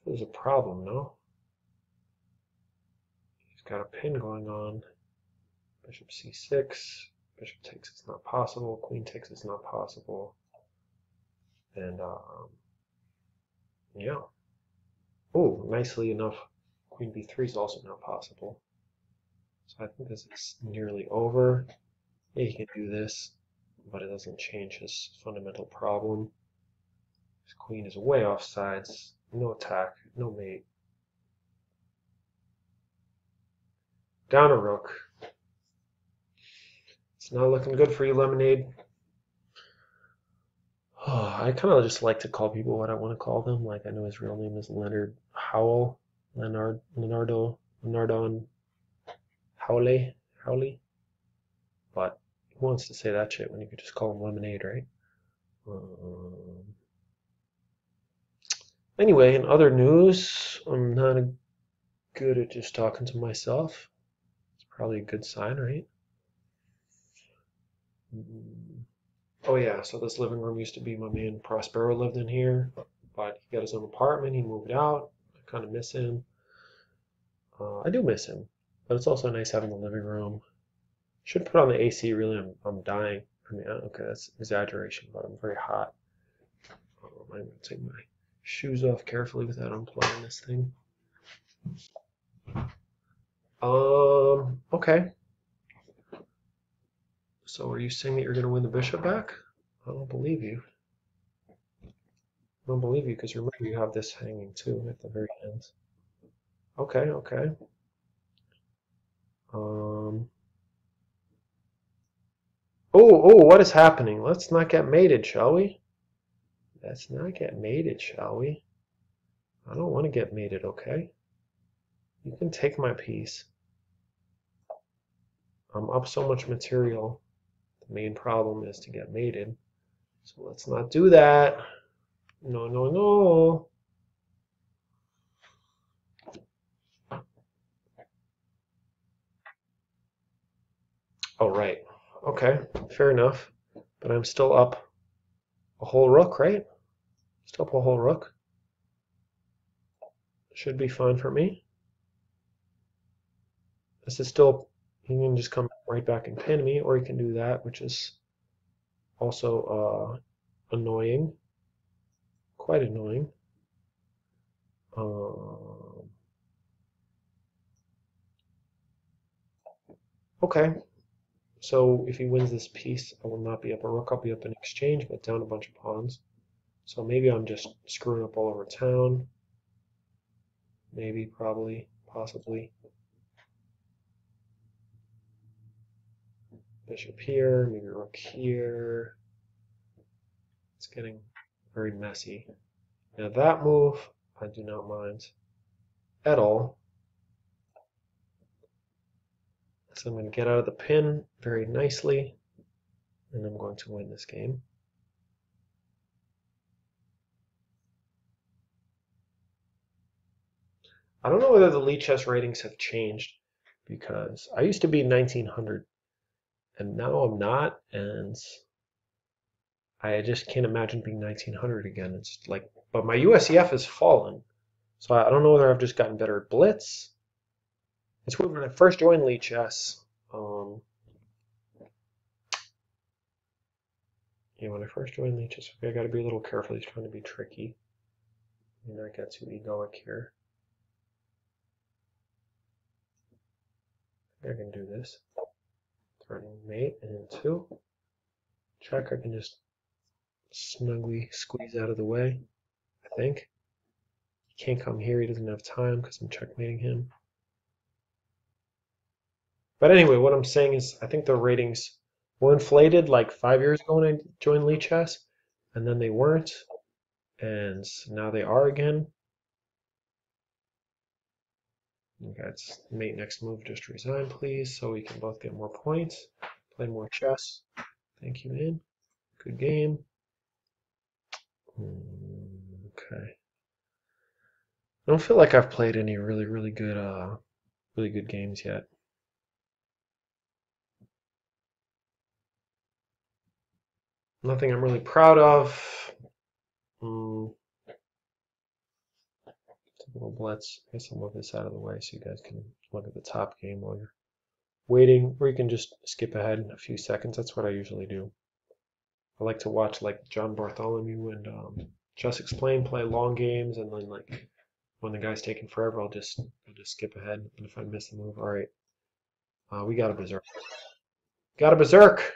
S1: There's a problem, no? He's got a pin going on. Bishop c6. Bishop takes is not possible. Queen takes is not possible. And yeah. Oh, nicely enough, queen b3 is also not possible. So I think this is nearly over. Yeah, he can do this, but it doesn't change his fundamental problem. His queen is way off sides. No attack, no mate. Down a rook. It's not looking good for you, Lemonade. Oh, I kind of just like to call people what I want to call them. Like I know his real name is Leonard Howell, Leonardo Howley. But who wants to say that shit when you could just call him Lemonade, right? Anyway, in other news, I'm not good at just talking to myself. It's probably a good sign, right? Oh yeah, so this living room used to be my man Prospero lived in here, but he got his own apartment, he moved out. I kind of miss him. I do miss him, but it's also nice having the living room. Should put on the AC, really, I'm dying. I mean, okay, that's exaggeration, but I'm very hot. I'm going to take my shoes off carefully without unplugging this thing. Okay. So are you saying that you're going to win the bishop back? I don't believe you. I don't believe you because remember you have this hanging too at the very end. Okay, okay. Um. Oh, what is happening? Let's not get mated, shall we? Let's not get mated, shall we? I don't want to get mated, okay? You can take my piece. I'm up so much material. The main problem is to get mated. So let's not do that. No, no, no. Oh, right. Okay, fair enough. But I'm still up a whole rook, right? Still up a whole rook. Should be fine for me. This is still, he can just come right back and pin me, or he can do that, which is also annoying. Quite annoying. Okay, so if he wins this piece, I will not be up a rook. I'll be up in exchange, but down a bunch of pawns. So maybe I'm just screwing up all over town. Maybe, probably, possibly. Bishop here, maybe rook here. It's getting very messy. Now that move, I do not mind at all. So I'm going to get out of the pin very nicely, and I'm going to win this game. I don't know whether the Lee chess ratings have changed, because I used to be 1900, and now I'm not, and I just can't imagine being 1900 again. It's like, but my USEF has fallen, so I don't know whether I've just gotten better at Blitz. It's weird when I first joined Lee chess. When I first joined Lee chess, I got to be a little careful. He's trying to be tricky. Let me not get too egoic here. I can do this. Turning mate and 2. Check, I can just snugly squeeze out of the way, I think. He can't come here, he doesn't have time because I'm checkmating him. But anyway, what I'm saying is I think the ratings were inflated like 5 years ago when I joined Lee Chess, and then they weren't, and now they are again. Okay, it's mate next move, just resign please, so we can both get more points, play more chess. Thank you, man. Good game. Okay. I don't feel like I've played any really good games yet. Nothing I'm really proud of. Typical Blitz. I guess I'll move this out of the way so you guys can look at the top game while you're waiting, or you can just skip ahead a few seconds. That's what I usually do. I like to watch like John Bartholomew and Just Explain play long games, and then like when the guy's taking forever, I'll just skip ahead. And if I miss a move, all right, we got a berserk. Got a berserk.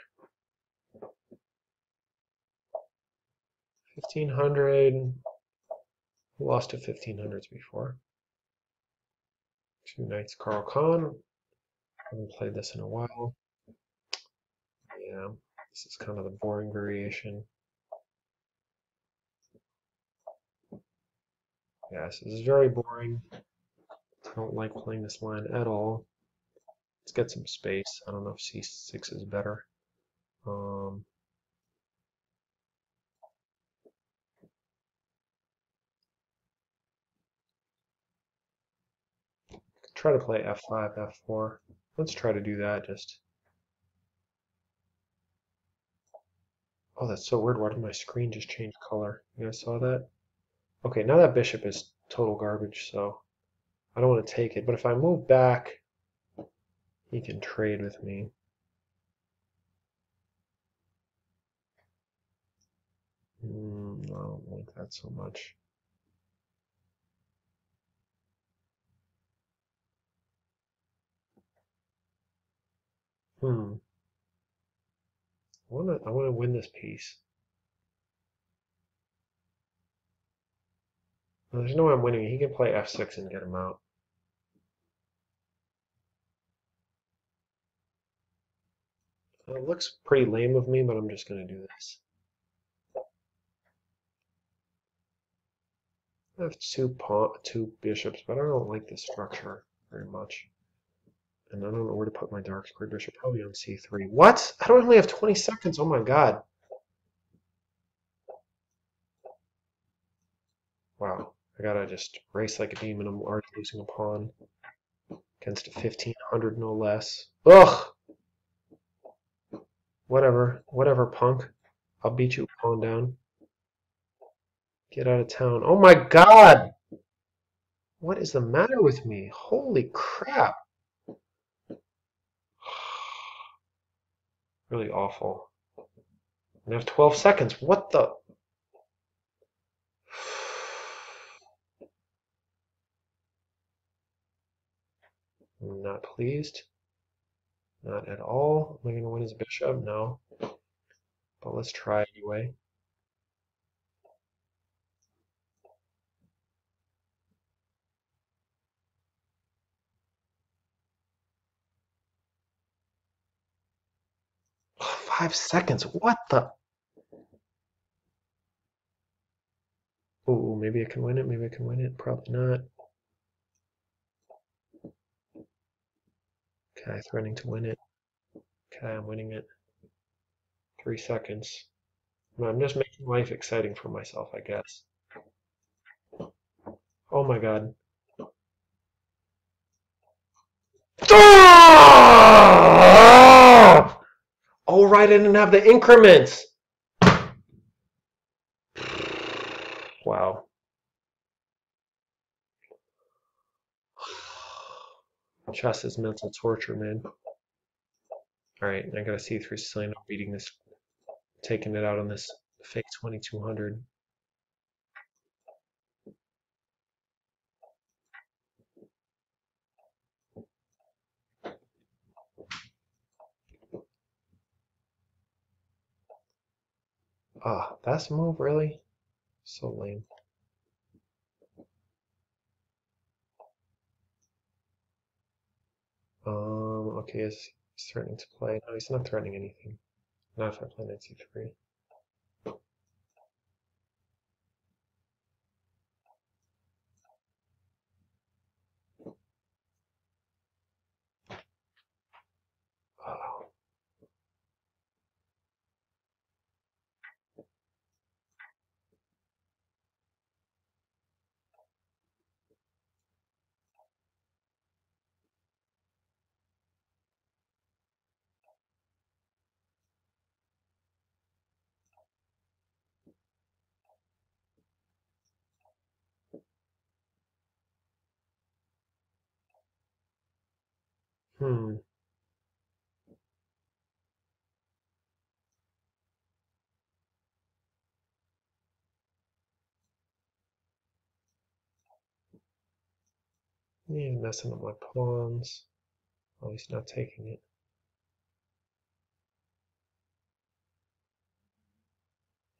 S1: 1500. Lost to 1500s before. 2 knights, Carl Khan. Haven't played this in a while. Yeah, this is kind of the boring variation. Yes, this is very boring. I don't like playing this line at all. Let's get some space. I don't know if c6 is better. Try to play f5, f4. Let's try to do that. Just Oh, that's so weird. Why did my screen just change color? You guys saw that? Okay, now that bishop is total garbage, so I don't want to take it. But if I move back, he can trade with me. I don't like that so much. Hmm. I wanna win this piece. Well, there's no way I'm winning. He can play f6 and get him out. It looks pretty lame of me, but I'm just gonna do this. I have two bishops, but I don't like this structure very much. And I don't know where to put my dark squared bishop. Probably on c3. What? I don't only have 20 seconds. Oh my god. Wow. I gotta just race like a demon. I'm already losing a pawn against a 1500 no less. Ugh! Whatever. Whatever, punk. I'll beat you a pawn down. Get out of town. Oh my god! What is the matter with me? Holy crap. Really awful. And I have 12 seconds. What the? I'm not pleased. Not at all. Am I going to win his bishop? No. But let's try anyway. Oh, 5 seconds. What the? Ooh, maybe I can win it. Maybe I can win it. Probably not. Okay, threatening to win it. Okay, I'm winning it. 3 seconds. I'm just making life exciting for myself, I guess. Oh my god. Oh, right, I didn't have the increments. Wow. Chess is mental torture, man. Alright, I got a C3 Sicilian. I'm beating this, taking it out on this fake 2200. Ah, that's the move, really? So lame. Okay, he's threatening to play. No, he's not threatening anything. Not if I play knight c3. Oh. Hmm. Yeah, messing up my pawns. Oh, he's not taking it.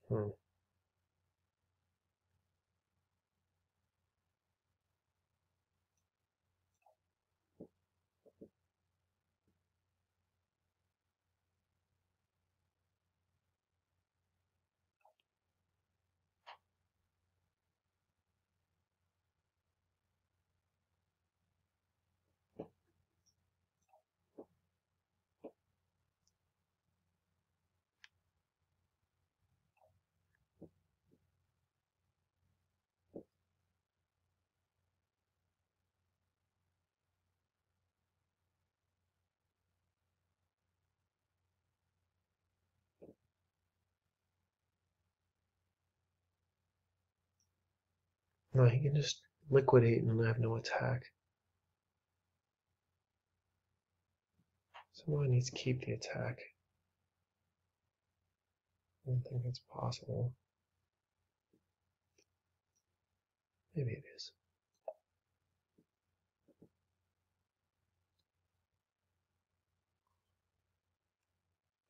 S1: Hmm. No, he can just liquidate and then I have no attack. Someone needs to keep the attack. I don't think that's possible. Maybe it is.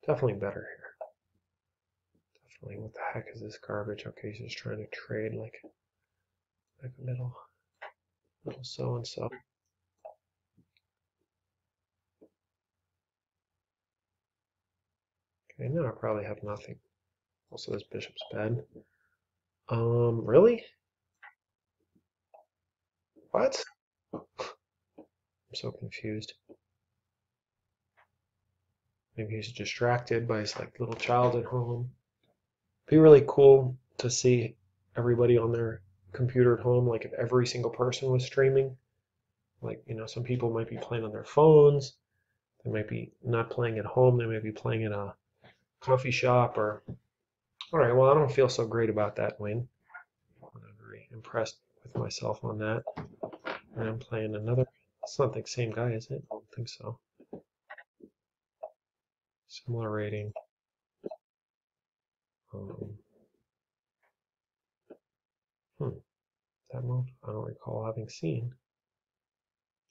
S1: Definitely better here. Definitely. What the heck is this garbage? Okay, he's just trying to trade like a little so and so. Okay, now I probably have nothing. Also, this bishop's bad. Really? What? I'm so confused. Maybe he's distracted by his like little child at home. It'd be really cool to see everybody on their computer at home, like if every single person was streaming. Like, you know, some people might be playing on their phones. They might be not playing at home. They might be playing in a coffee shop or... All right, well, I don't feel so great about that win. I'm not very impressed with myself on that. And I'm playing another... It's not the same guy, is it? I don't think so. Similar rating. That move I don't recall having seen.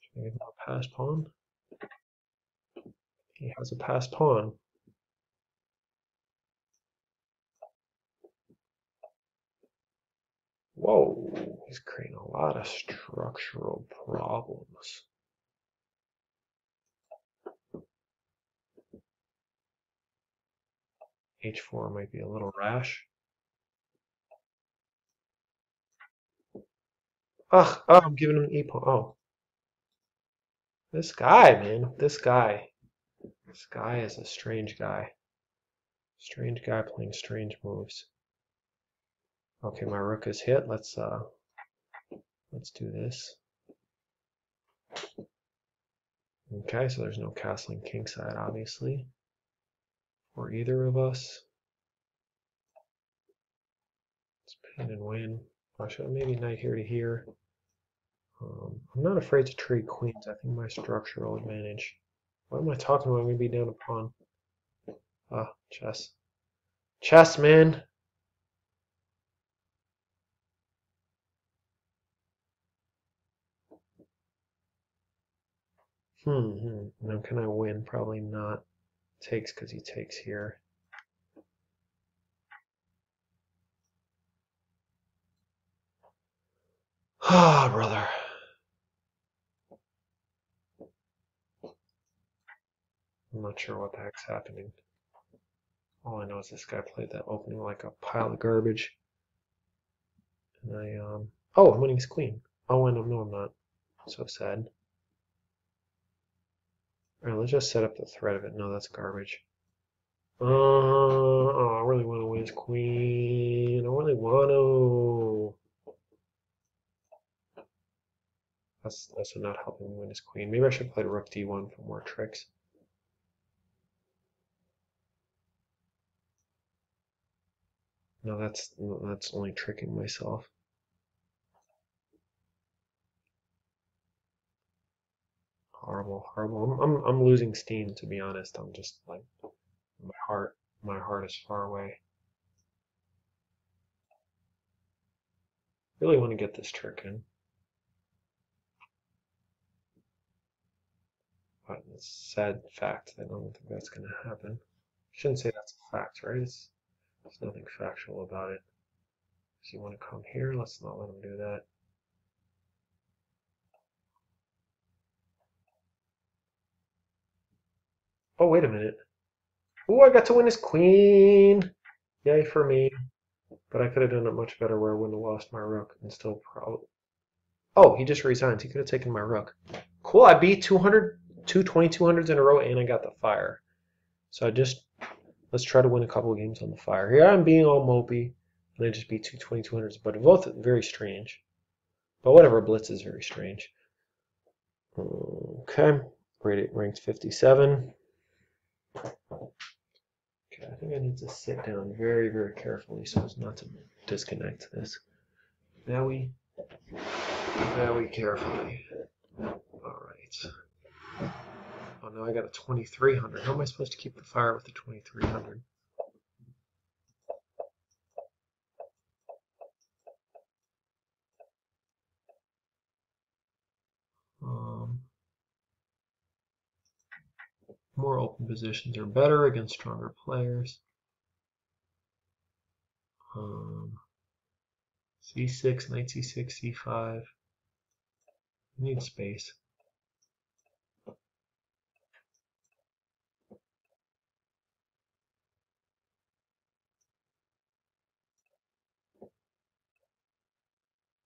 S1: Should I give him a pass pawn? He has a pass pawn. Whoa, he's creating a lot of structural problems. H4 might be a little rash. Ugh, oh, I'm giving him an E pawn. Oh. This guy, man. This guy. This guy is a strange guy. Strange guy playing strange moves. Okay, my rook is hit. Let's do this. Okay, so there's no castling kingside, obviously, for either of us. Let's pin and win. I should maybe knight here to here. I'm not afraid to trade queens. I think my structural advantage. What am I talking about? I'm going to be down a pawn. Ah, chess. Chess, man! Now can I win? Probably not. Takes because he takes here. Ah, brother. I'm not sure what the heck's happening. All I know is this guy played that opening like a pile of garbage. And oh, I'm winning his queen. Oh, I don't know, I'm not. So sad. Alright, let's just set up the threat of it. No, that's garbage. Oh, I really want to win his queen. I really want to. That's not helping me win his queen. Maybe I should play rook d1 for more tricks. No, that's only tricking myself. Horrible, horrible. I'm losing steam, to be honest. I'm just like my heart is far away. Really want to get this trick in. But it's a sad fact that I don't think that's going to happen. I shouldn't say that's a fact, right? There's nothing factual about it. So you want to come here? Let's not let him do that. Oh, wait a minute. Oh, I got to win his queen. Yay for me. But I could have done it much better where I wouldn't have lost my rook and still probably... Oh, he just resigns. He could have taken my rook. Cool, I beat 2 2200s in a row and I got the fire. So let's try to win a couple of games on the fire. Here I'm being all mopey and I just beat 2 2200s, but both very strange. But whatever, Blitz is very strange. Okay, ranked 57. Okay, I think I need to sit down very, very carefully so as not to disconnect this. Now we Very carefully. Alright. Oh no, I got a 2300. How am I supposed to keep the fire with the 2300? More open positions are better against stronger players. C6, knight c6, c5. I need space.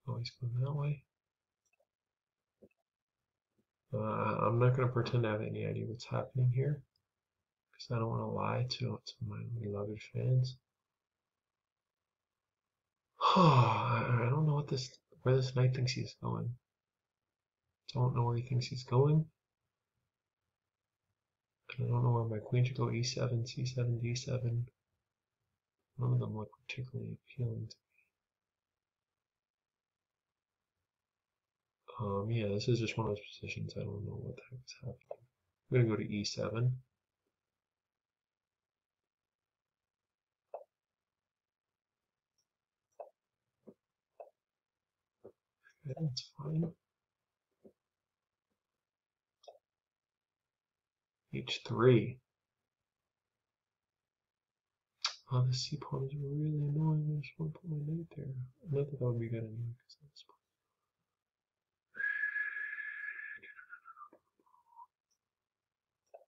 S1: Always going that way. I'm not going to pretend to have any idea what's happening here, because I don't want to lie to my beloved fans. I don't know where this knight thinks he's going. Don't know where he thinks he's going. I don't know where my queen should go. E7, C7, D7. None of them look particularly appealing to me. Yeah, this is just one of those positions. I don't know what the heck is happening. I'm going to go to E7. Okay, that's fine. H3. Oh, the C pawn is really annoying. I just want to put my knight there. Not that that would be good anyway.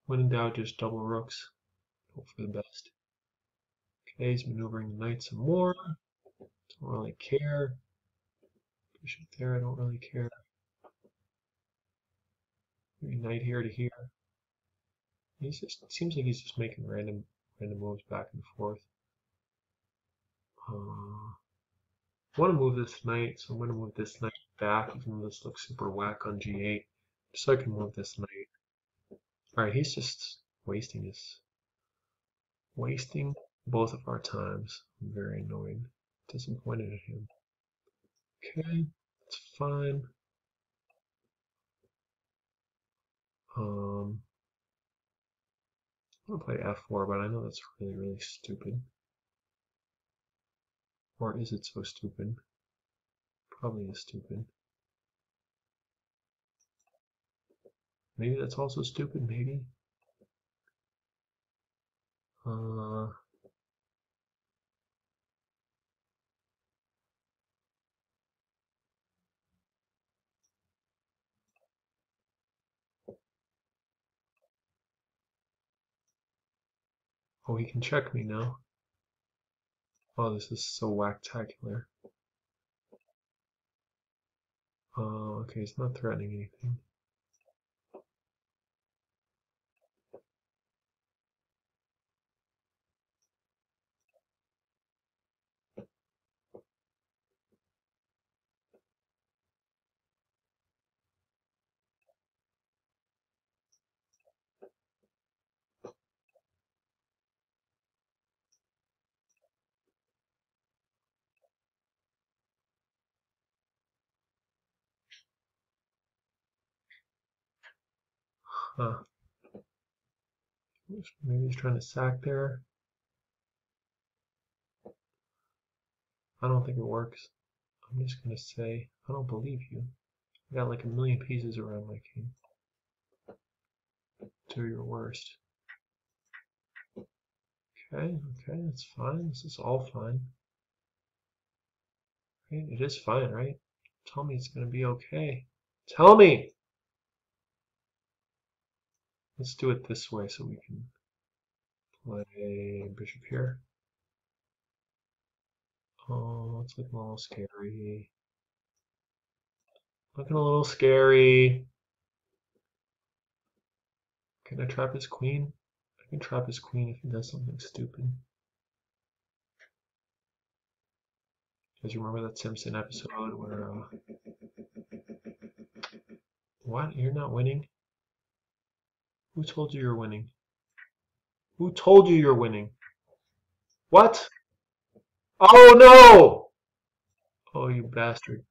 S1: When in doubt, just double rooks. Hope for the best. Okay, he's maneuvering the knight some more. Don't really care. Bishop there, I don't really care. Maybe knight here to here. He's just seems like he's just making random moves back and forth. I want to move this knight, so I'm going to move this knight back, even though this looks super whack on G8, just so I can move this knight. Alright, he's just wasting both of our times. I'm very annoyed, disappointed at him. Okay, that's fine. I'm gonna play F4, but I know that's really, really stupid. Or is it so stupid? Probably is stupid. Maybe that's also stupid, maybe. Oh, he can check me now. Oh, this is so whacktacular. Okay, he's not threatening anything. Huh. Maybe he's trying to sack there. I don't think it works. I'm just gonna say, I don't believe you. I got like a million pieces around my king. Do your worst. Okay, that's fine. This is all fine. Right? It is fine, right? Tell me it's gonna be okay. Tell me! Let's do it this way so we can play bishop here. Oh, it's looking a little scary. Looking a little scary. Can I trap his queen? I can trap his queen if he does something stupid. Guys, you remember that Simpson episode where, what? You're not winning? Who told you you're winning? Who told you you're winning? What? Oh no! Oh, you bastard.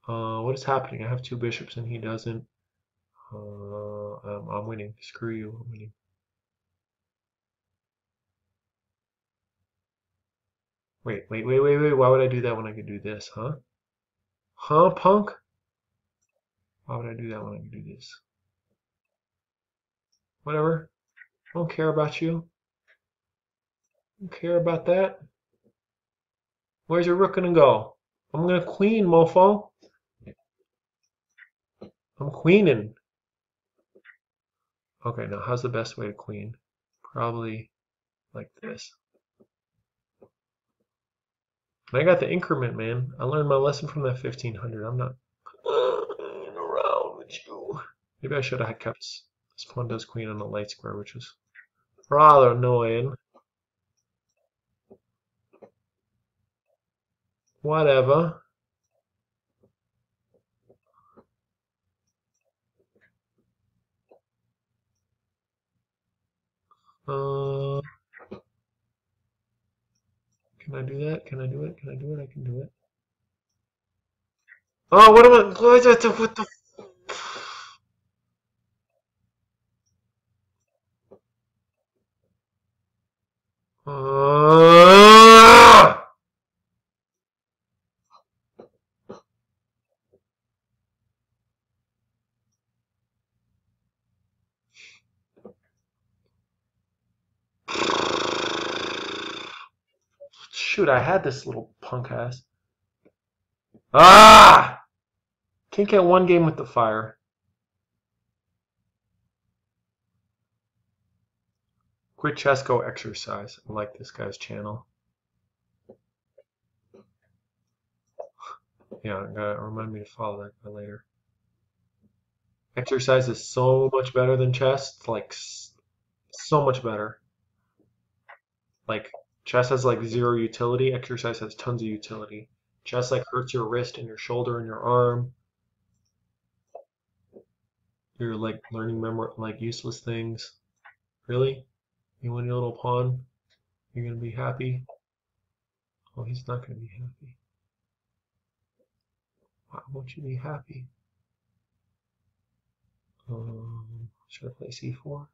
S1: What is happening? I have 2 bishops and he doesn't. I'm winning. Screw you. I'm winning. Wait. Why would I do that when I could do this, huh? Huh, punk? Why would I do that when I could do this? Whatever. I don't care about you. I don't care about that. Where's your rook gonna go? I'm gonna queen, mofo. I'm queening. Okay, now how's the best way to queen? Probably like this. And I got the increment, man. I learned my lesson from that 1500. I'm not around with you. Maybe I should have kept this pawn does queen on the light square, which was rather annoying. Whatever. Uh, can I do that? Can I do it? Can I do it? I can do it. Oh, what am I? What the? Uh, Shoot, I had this little punk ass. Ah! Can't get one game with the fire. Quit chess, go exercise. I like this guy's channel. Yeah, gotta remind me to follow that guy later. Exercise is so much better than chess. It's like so much better. Like chess has like 0 utility. Exercise has tons of utility. Chess like hurts your wrist and your shoulder and your arm. You're like learning like useless things. Really? You win your little pawn? You're gonna be happy? Oh, he's not gonna be happy. Why won't you be happy? Should I play c4?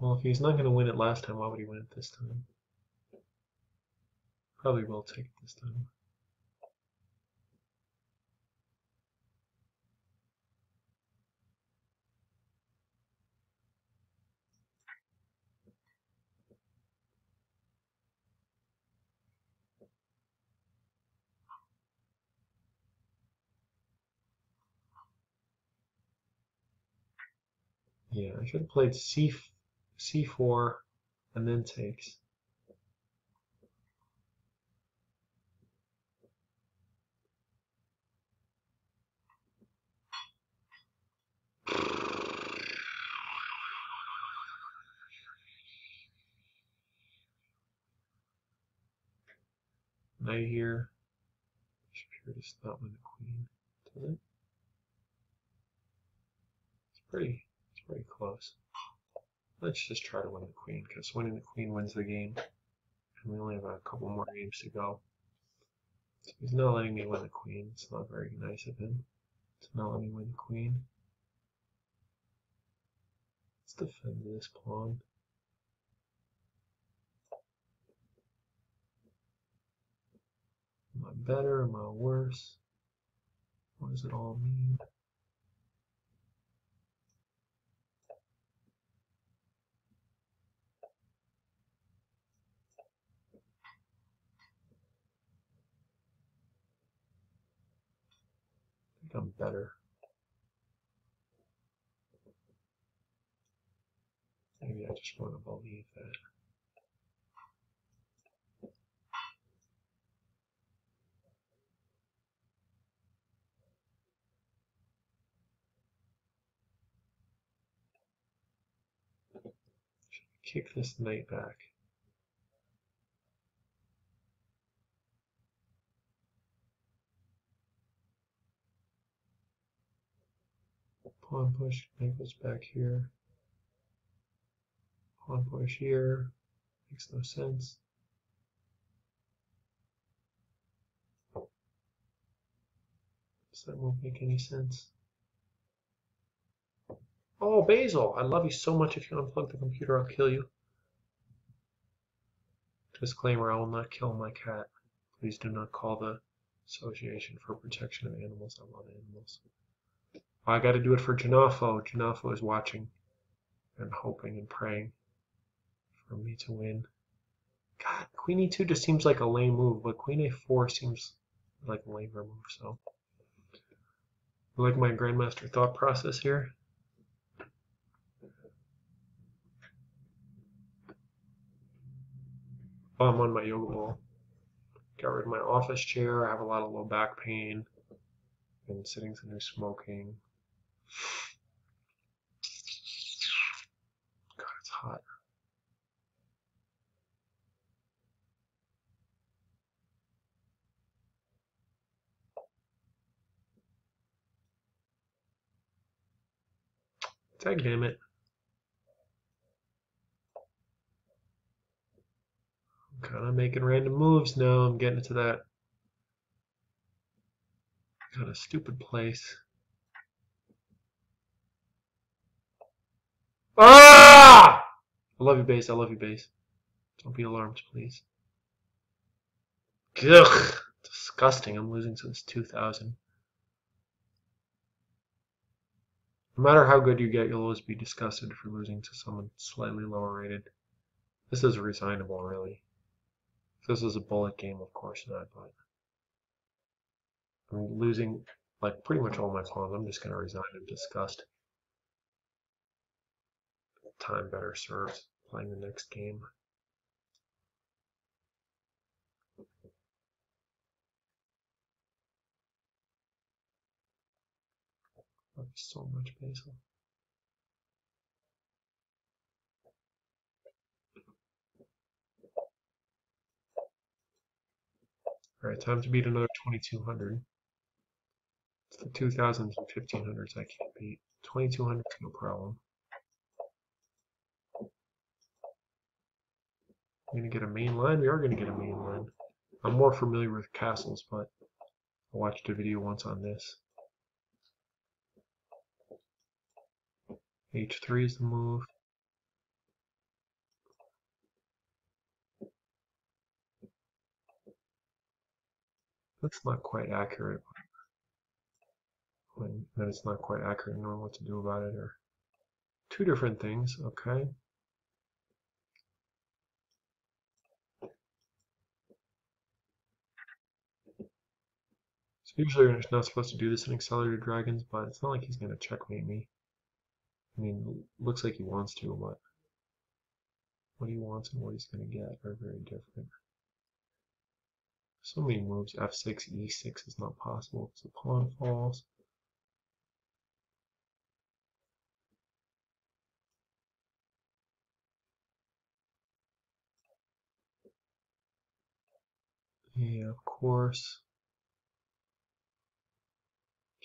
S1: Well, if he's not going to win it last time, why would he win it this time? Probably will take it this time. Yeah, I should have played c4 and then takes. Knight here. Bishop here does not win the queen, does it? It's pretty close. Let's just try to win the queen, because winning the queen wins the game. And we only have a couple more games to go. So he's not letting me win the queen. It's not very nice of him to not let me win the queen. Let's defend this pawn. Am I better? Am I worse? What does it all mean? I think I'm better. Maybe I just want to believe that. Kick this knight back. Pawn push, knight goes back here. Pawn push here. Makes no sense. Does that move make any sense? Oh, Basil, I love you so much. If you unplug the computer, I'll kill you. Disclaimer, I will not kill my cat. Please do not call the Association for Protection of Animals. I love animals. I got to do it for Janafo. Janafo is watching and hoping and praying for me to win. God, Queen E2 just seems like a lame move, but Queen A4 seems like a lamer move, so. You like my Grandmaster thought process here? Oh, I'm on my yoga ball. Got rid of my office chair. I have a lot of low back pain. Been sitting through smoking. God, it's hot. Damn it. I'm kind of making random moves now. I'm getting into that kind of stupid place. Ah! I love you, base. I love you, base. Don't be alarmed, please. Ugh! Disgusting. I'm losing since 2000. No matter how good you get, you'll always be disgusted for losing to someone slightly lower rated. This is resignable, really. If this was a bullet game, of course not, but I'm losing like pretty much all my pawns. I'm just going to resign in disgust. Time better served playing the next game. Love you so much, Basil. Alright, time to beat another 2200. It's the 2000s and 1500s I can't beat. 2200 is no problem. We're going to get a main line? We are going to get a main line. I'm more familiar with castles, but I watched a video once on this. H3 is the move. That's not quite accurate. Then it's not quite accurate knowing what to do about it. Or two different things, okay. So usually you're not supposed to do this in Accelerated Dragons, but it's not like he's going to checkmate me. I mean, looks like he wants to, but what he wants and what he's going to get are very different. So many moves. F6, E6 is not possible because the pawn falls. Yeah, of course.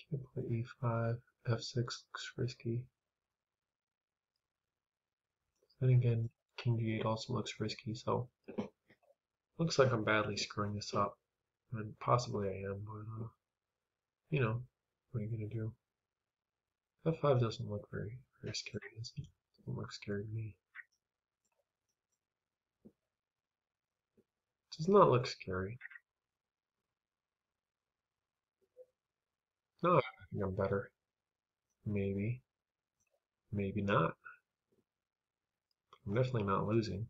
S1: Can't play E5. F6 looks risky. Then again, King G8 also looks risky, so looks like I'm badly screwing this up. And possibly I am, but you know, what are you gonna do? F5 doesn't look very scary, does it? Doesn't look scary to me. It does not look scary. No, I think I'm better. Maybe. Maybe not. I'm definitely not losing.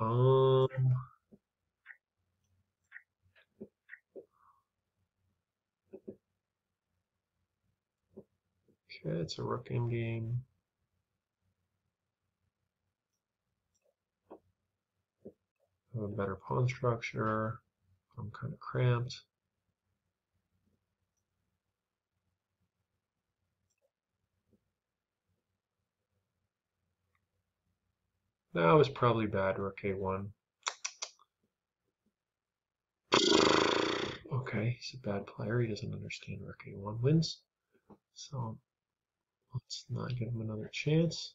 S1: Okay, it's a rook in game. I have a better pawn structure. I'm kind of cramped. That was probably bad, rook a1. Okay, he's a bad player. He doesn't understand rook a1 wins. So let's not give him another chance.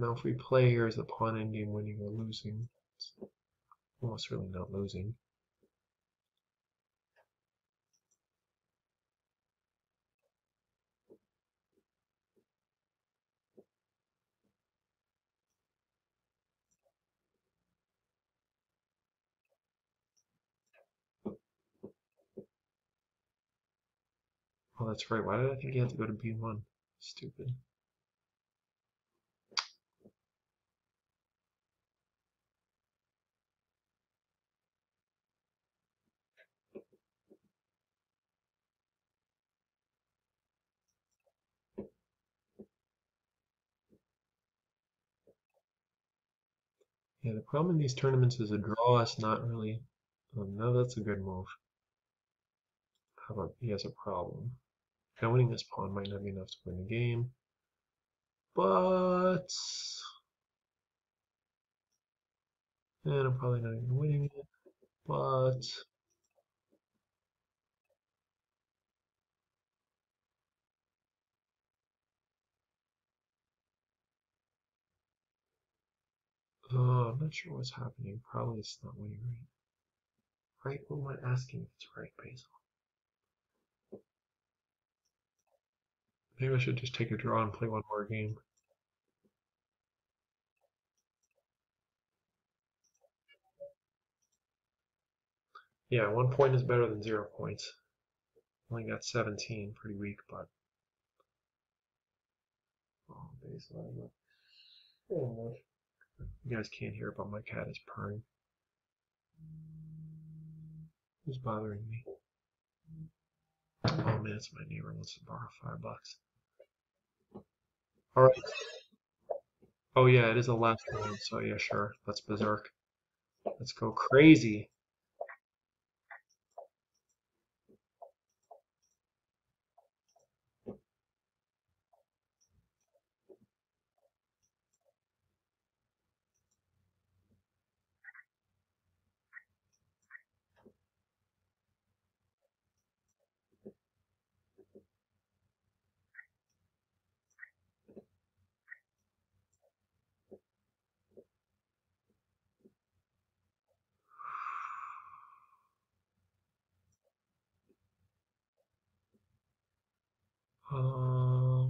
S1: Now if we play here, is the pawn endgame winning or losing? It's almost really not losing. Oh, that's right. Why did I think you had to go to B1? Stupid. Yeah, the problem in these tournaments is a draw is not really. No, that's a good move. How about he has a problem? Now winning this pawn might not be enough to win the game, but and I'm probably not even winning it. But I'm not sure what's happening. Probably it's not winning right. Right? Who am I asking if it's right, Basil? Maybe I should just take a draw and play one more game. Yeah, 1 point is better than 0 points. Only got 17, pretty weak, but. Oh, Basil, oh, you guys can't hear, but my cat is purring. Who's bothering me? Oh man, it's my neighbor wants to borrow $5. All right. Oh yeah, it is the last round, so yeah, sure. Let's berserk. Let's go crazy.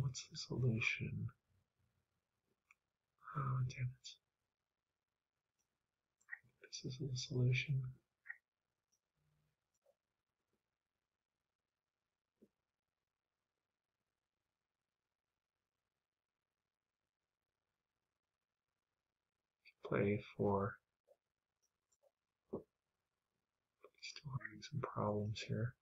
S1: What's the solution? Oh, damn it. This is the solution. Play for. Still having some problems here.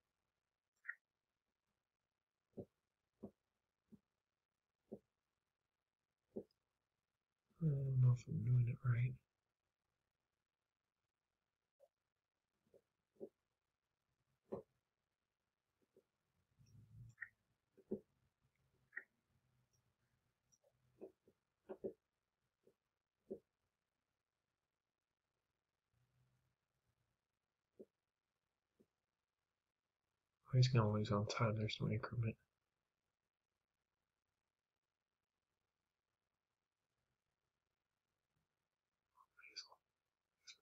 S1: I don't know if I'm doing it right. Oh, he's gonna lose on time. There's no increment.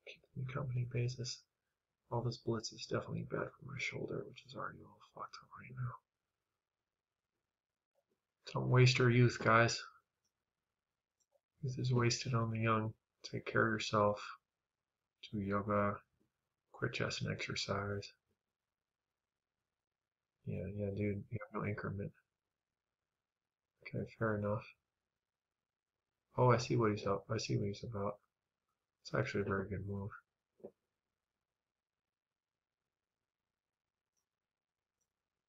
S1: Keeping me company basis. All this blitz is definitely bad for my shoulder, which is already all fucked up right now. Don't waste your youth, guys. Youth is wasted on the young. Take care of yourself. Do yoga. Quit chess and exercise. Yeah, dude. You have no increment. Okay, fair enough. Oh, I see what he's up. I see what he's about. It's actually a very good move.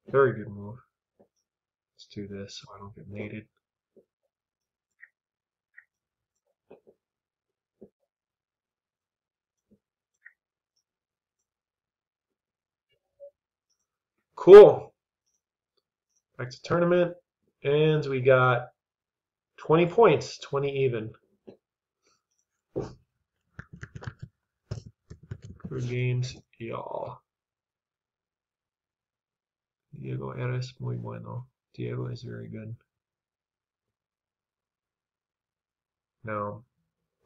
S1: Very good move. Let's do this so I don't get mated. Cool. Back to tournament. And we got 20 points, 20 even. Good games, y'all. Diego eres muy bueno. Diego is very good. now.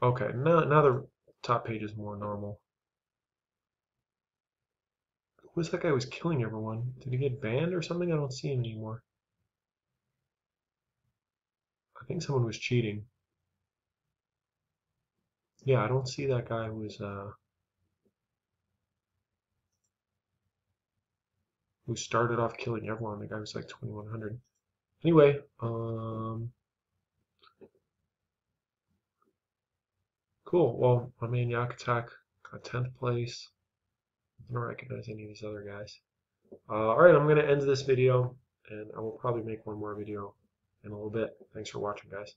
S1: Okay, now the top page is more normal. Who was that guy who was killing everyone? Did he get banned or something? I don't see him anymore. I think someone was cheating. Yeah, I don't see that guy who started off killing everyone. The guy was like 2100. Anyway, cool. Well, my main Yak attack got 10th place. I don't recognize any of these other guys. Alright, I'm going to end this video, and I will probably make one more video in a little bit. Thanks for watching, guys.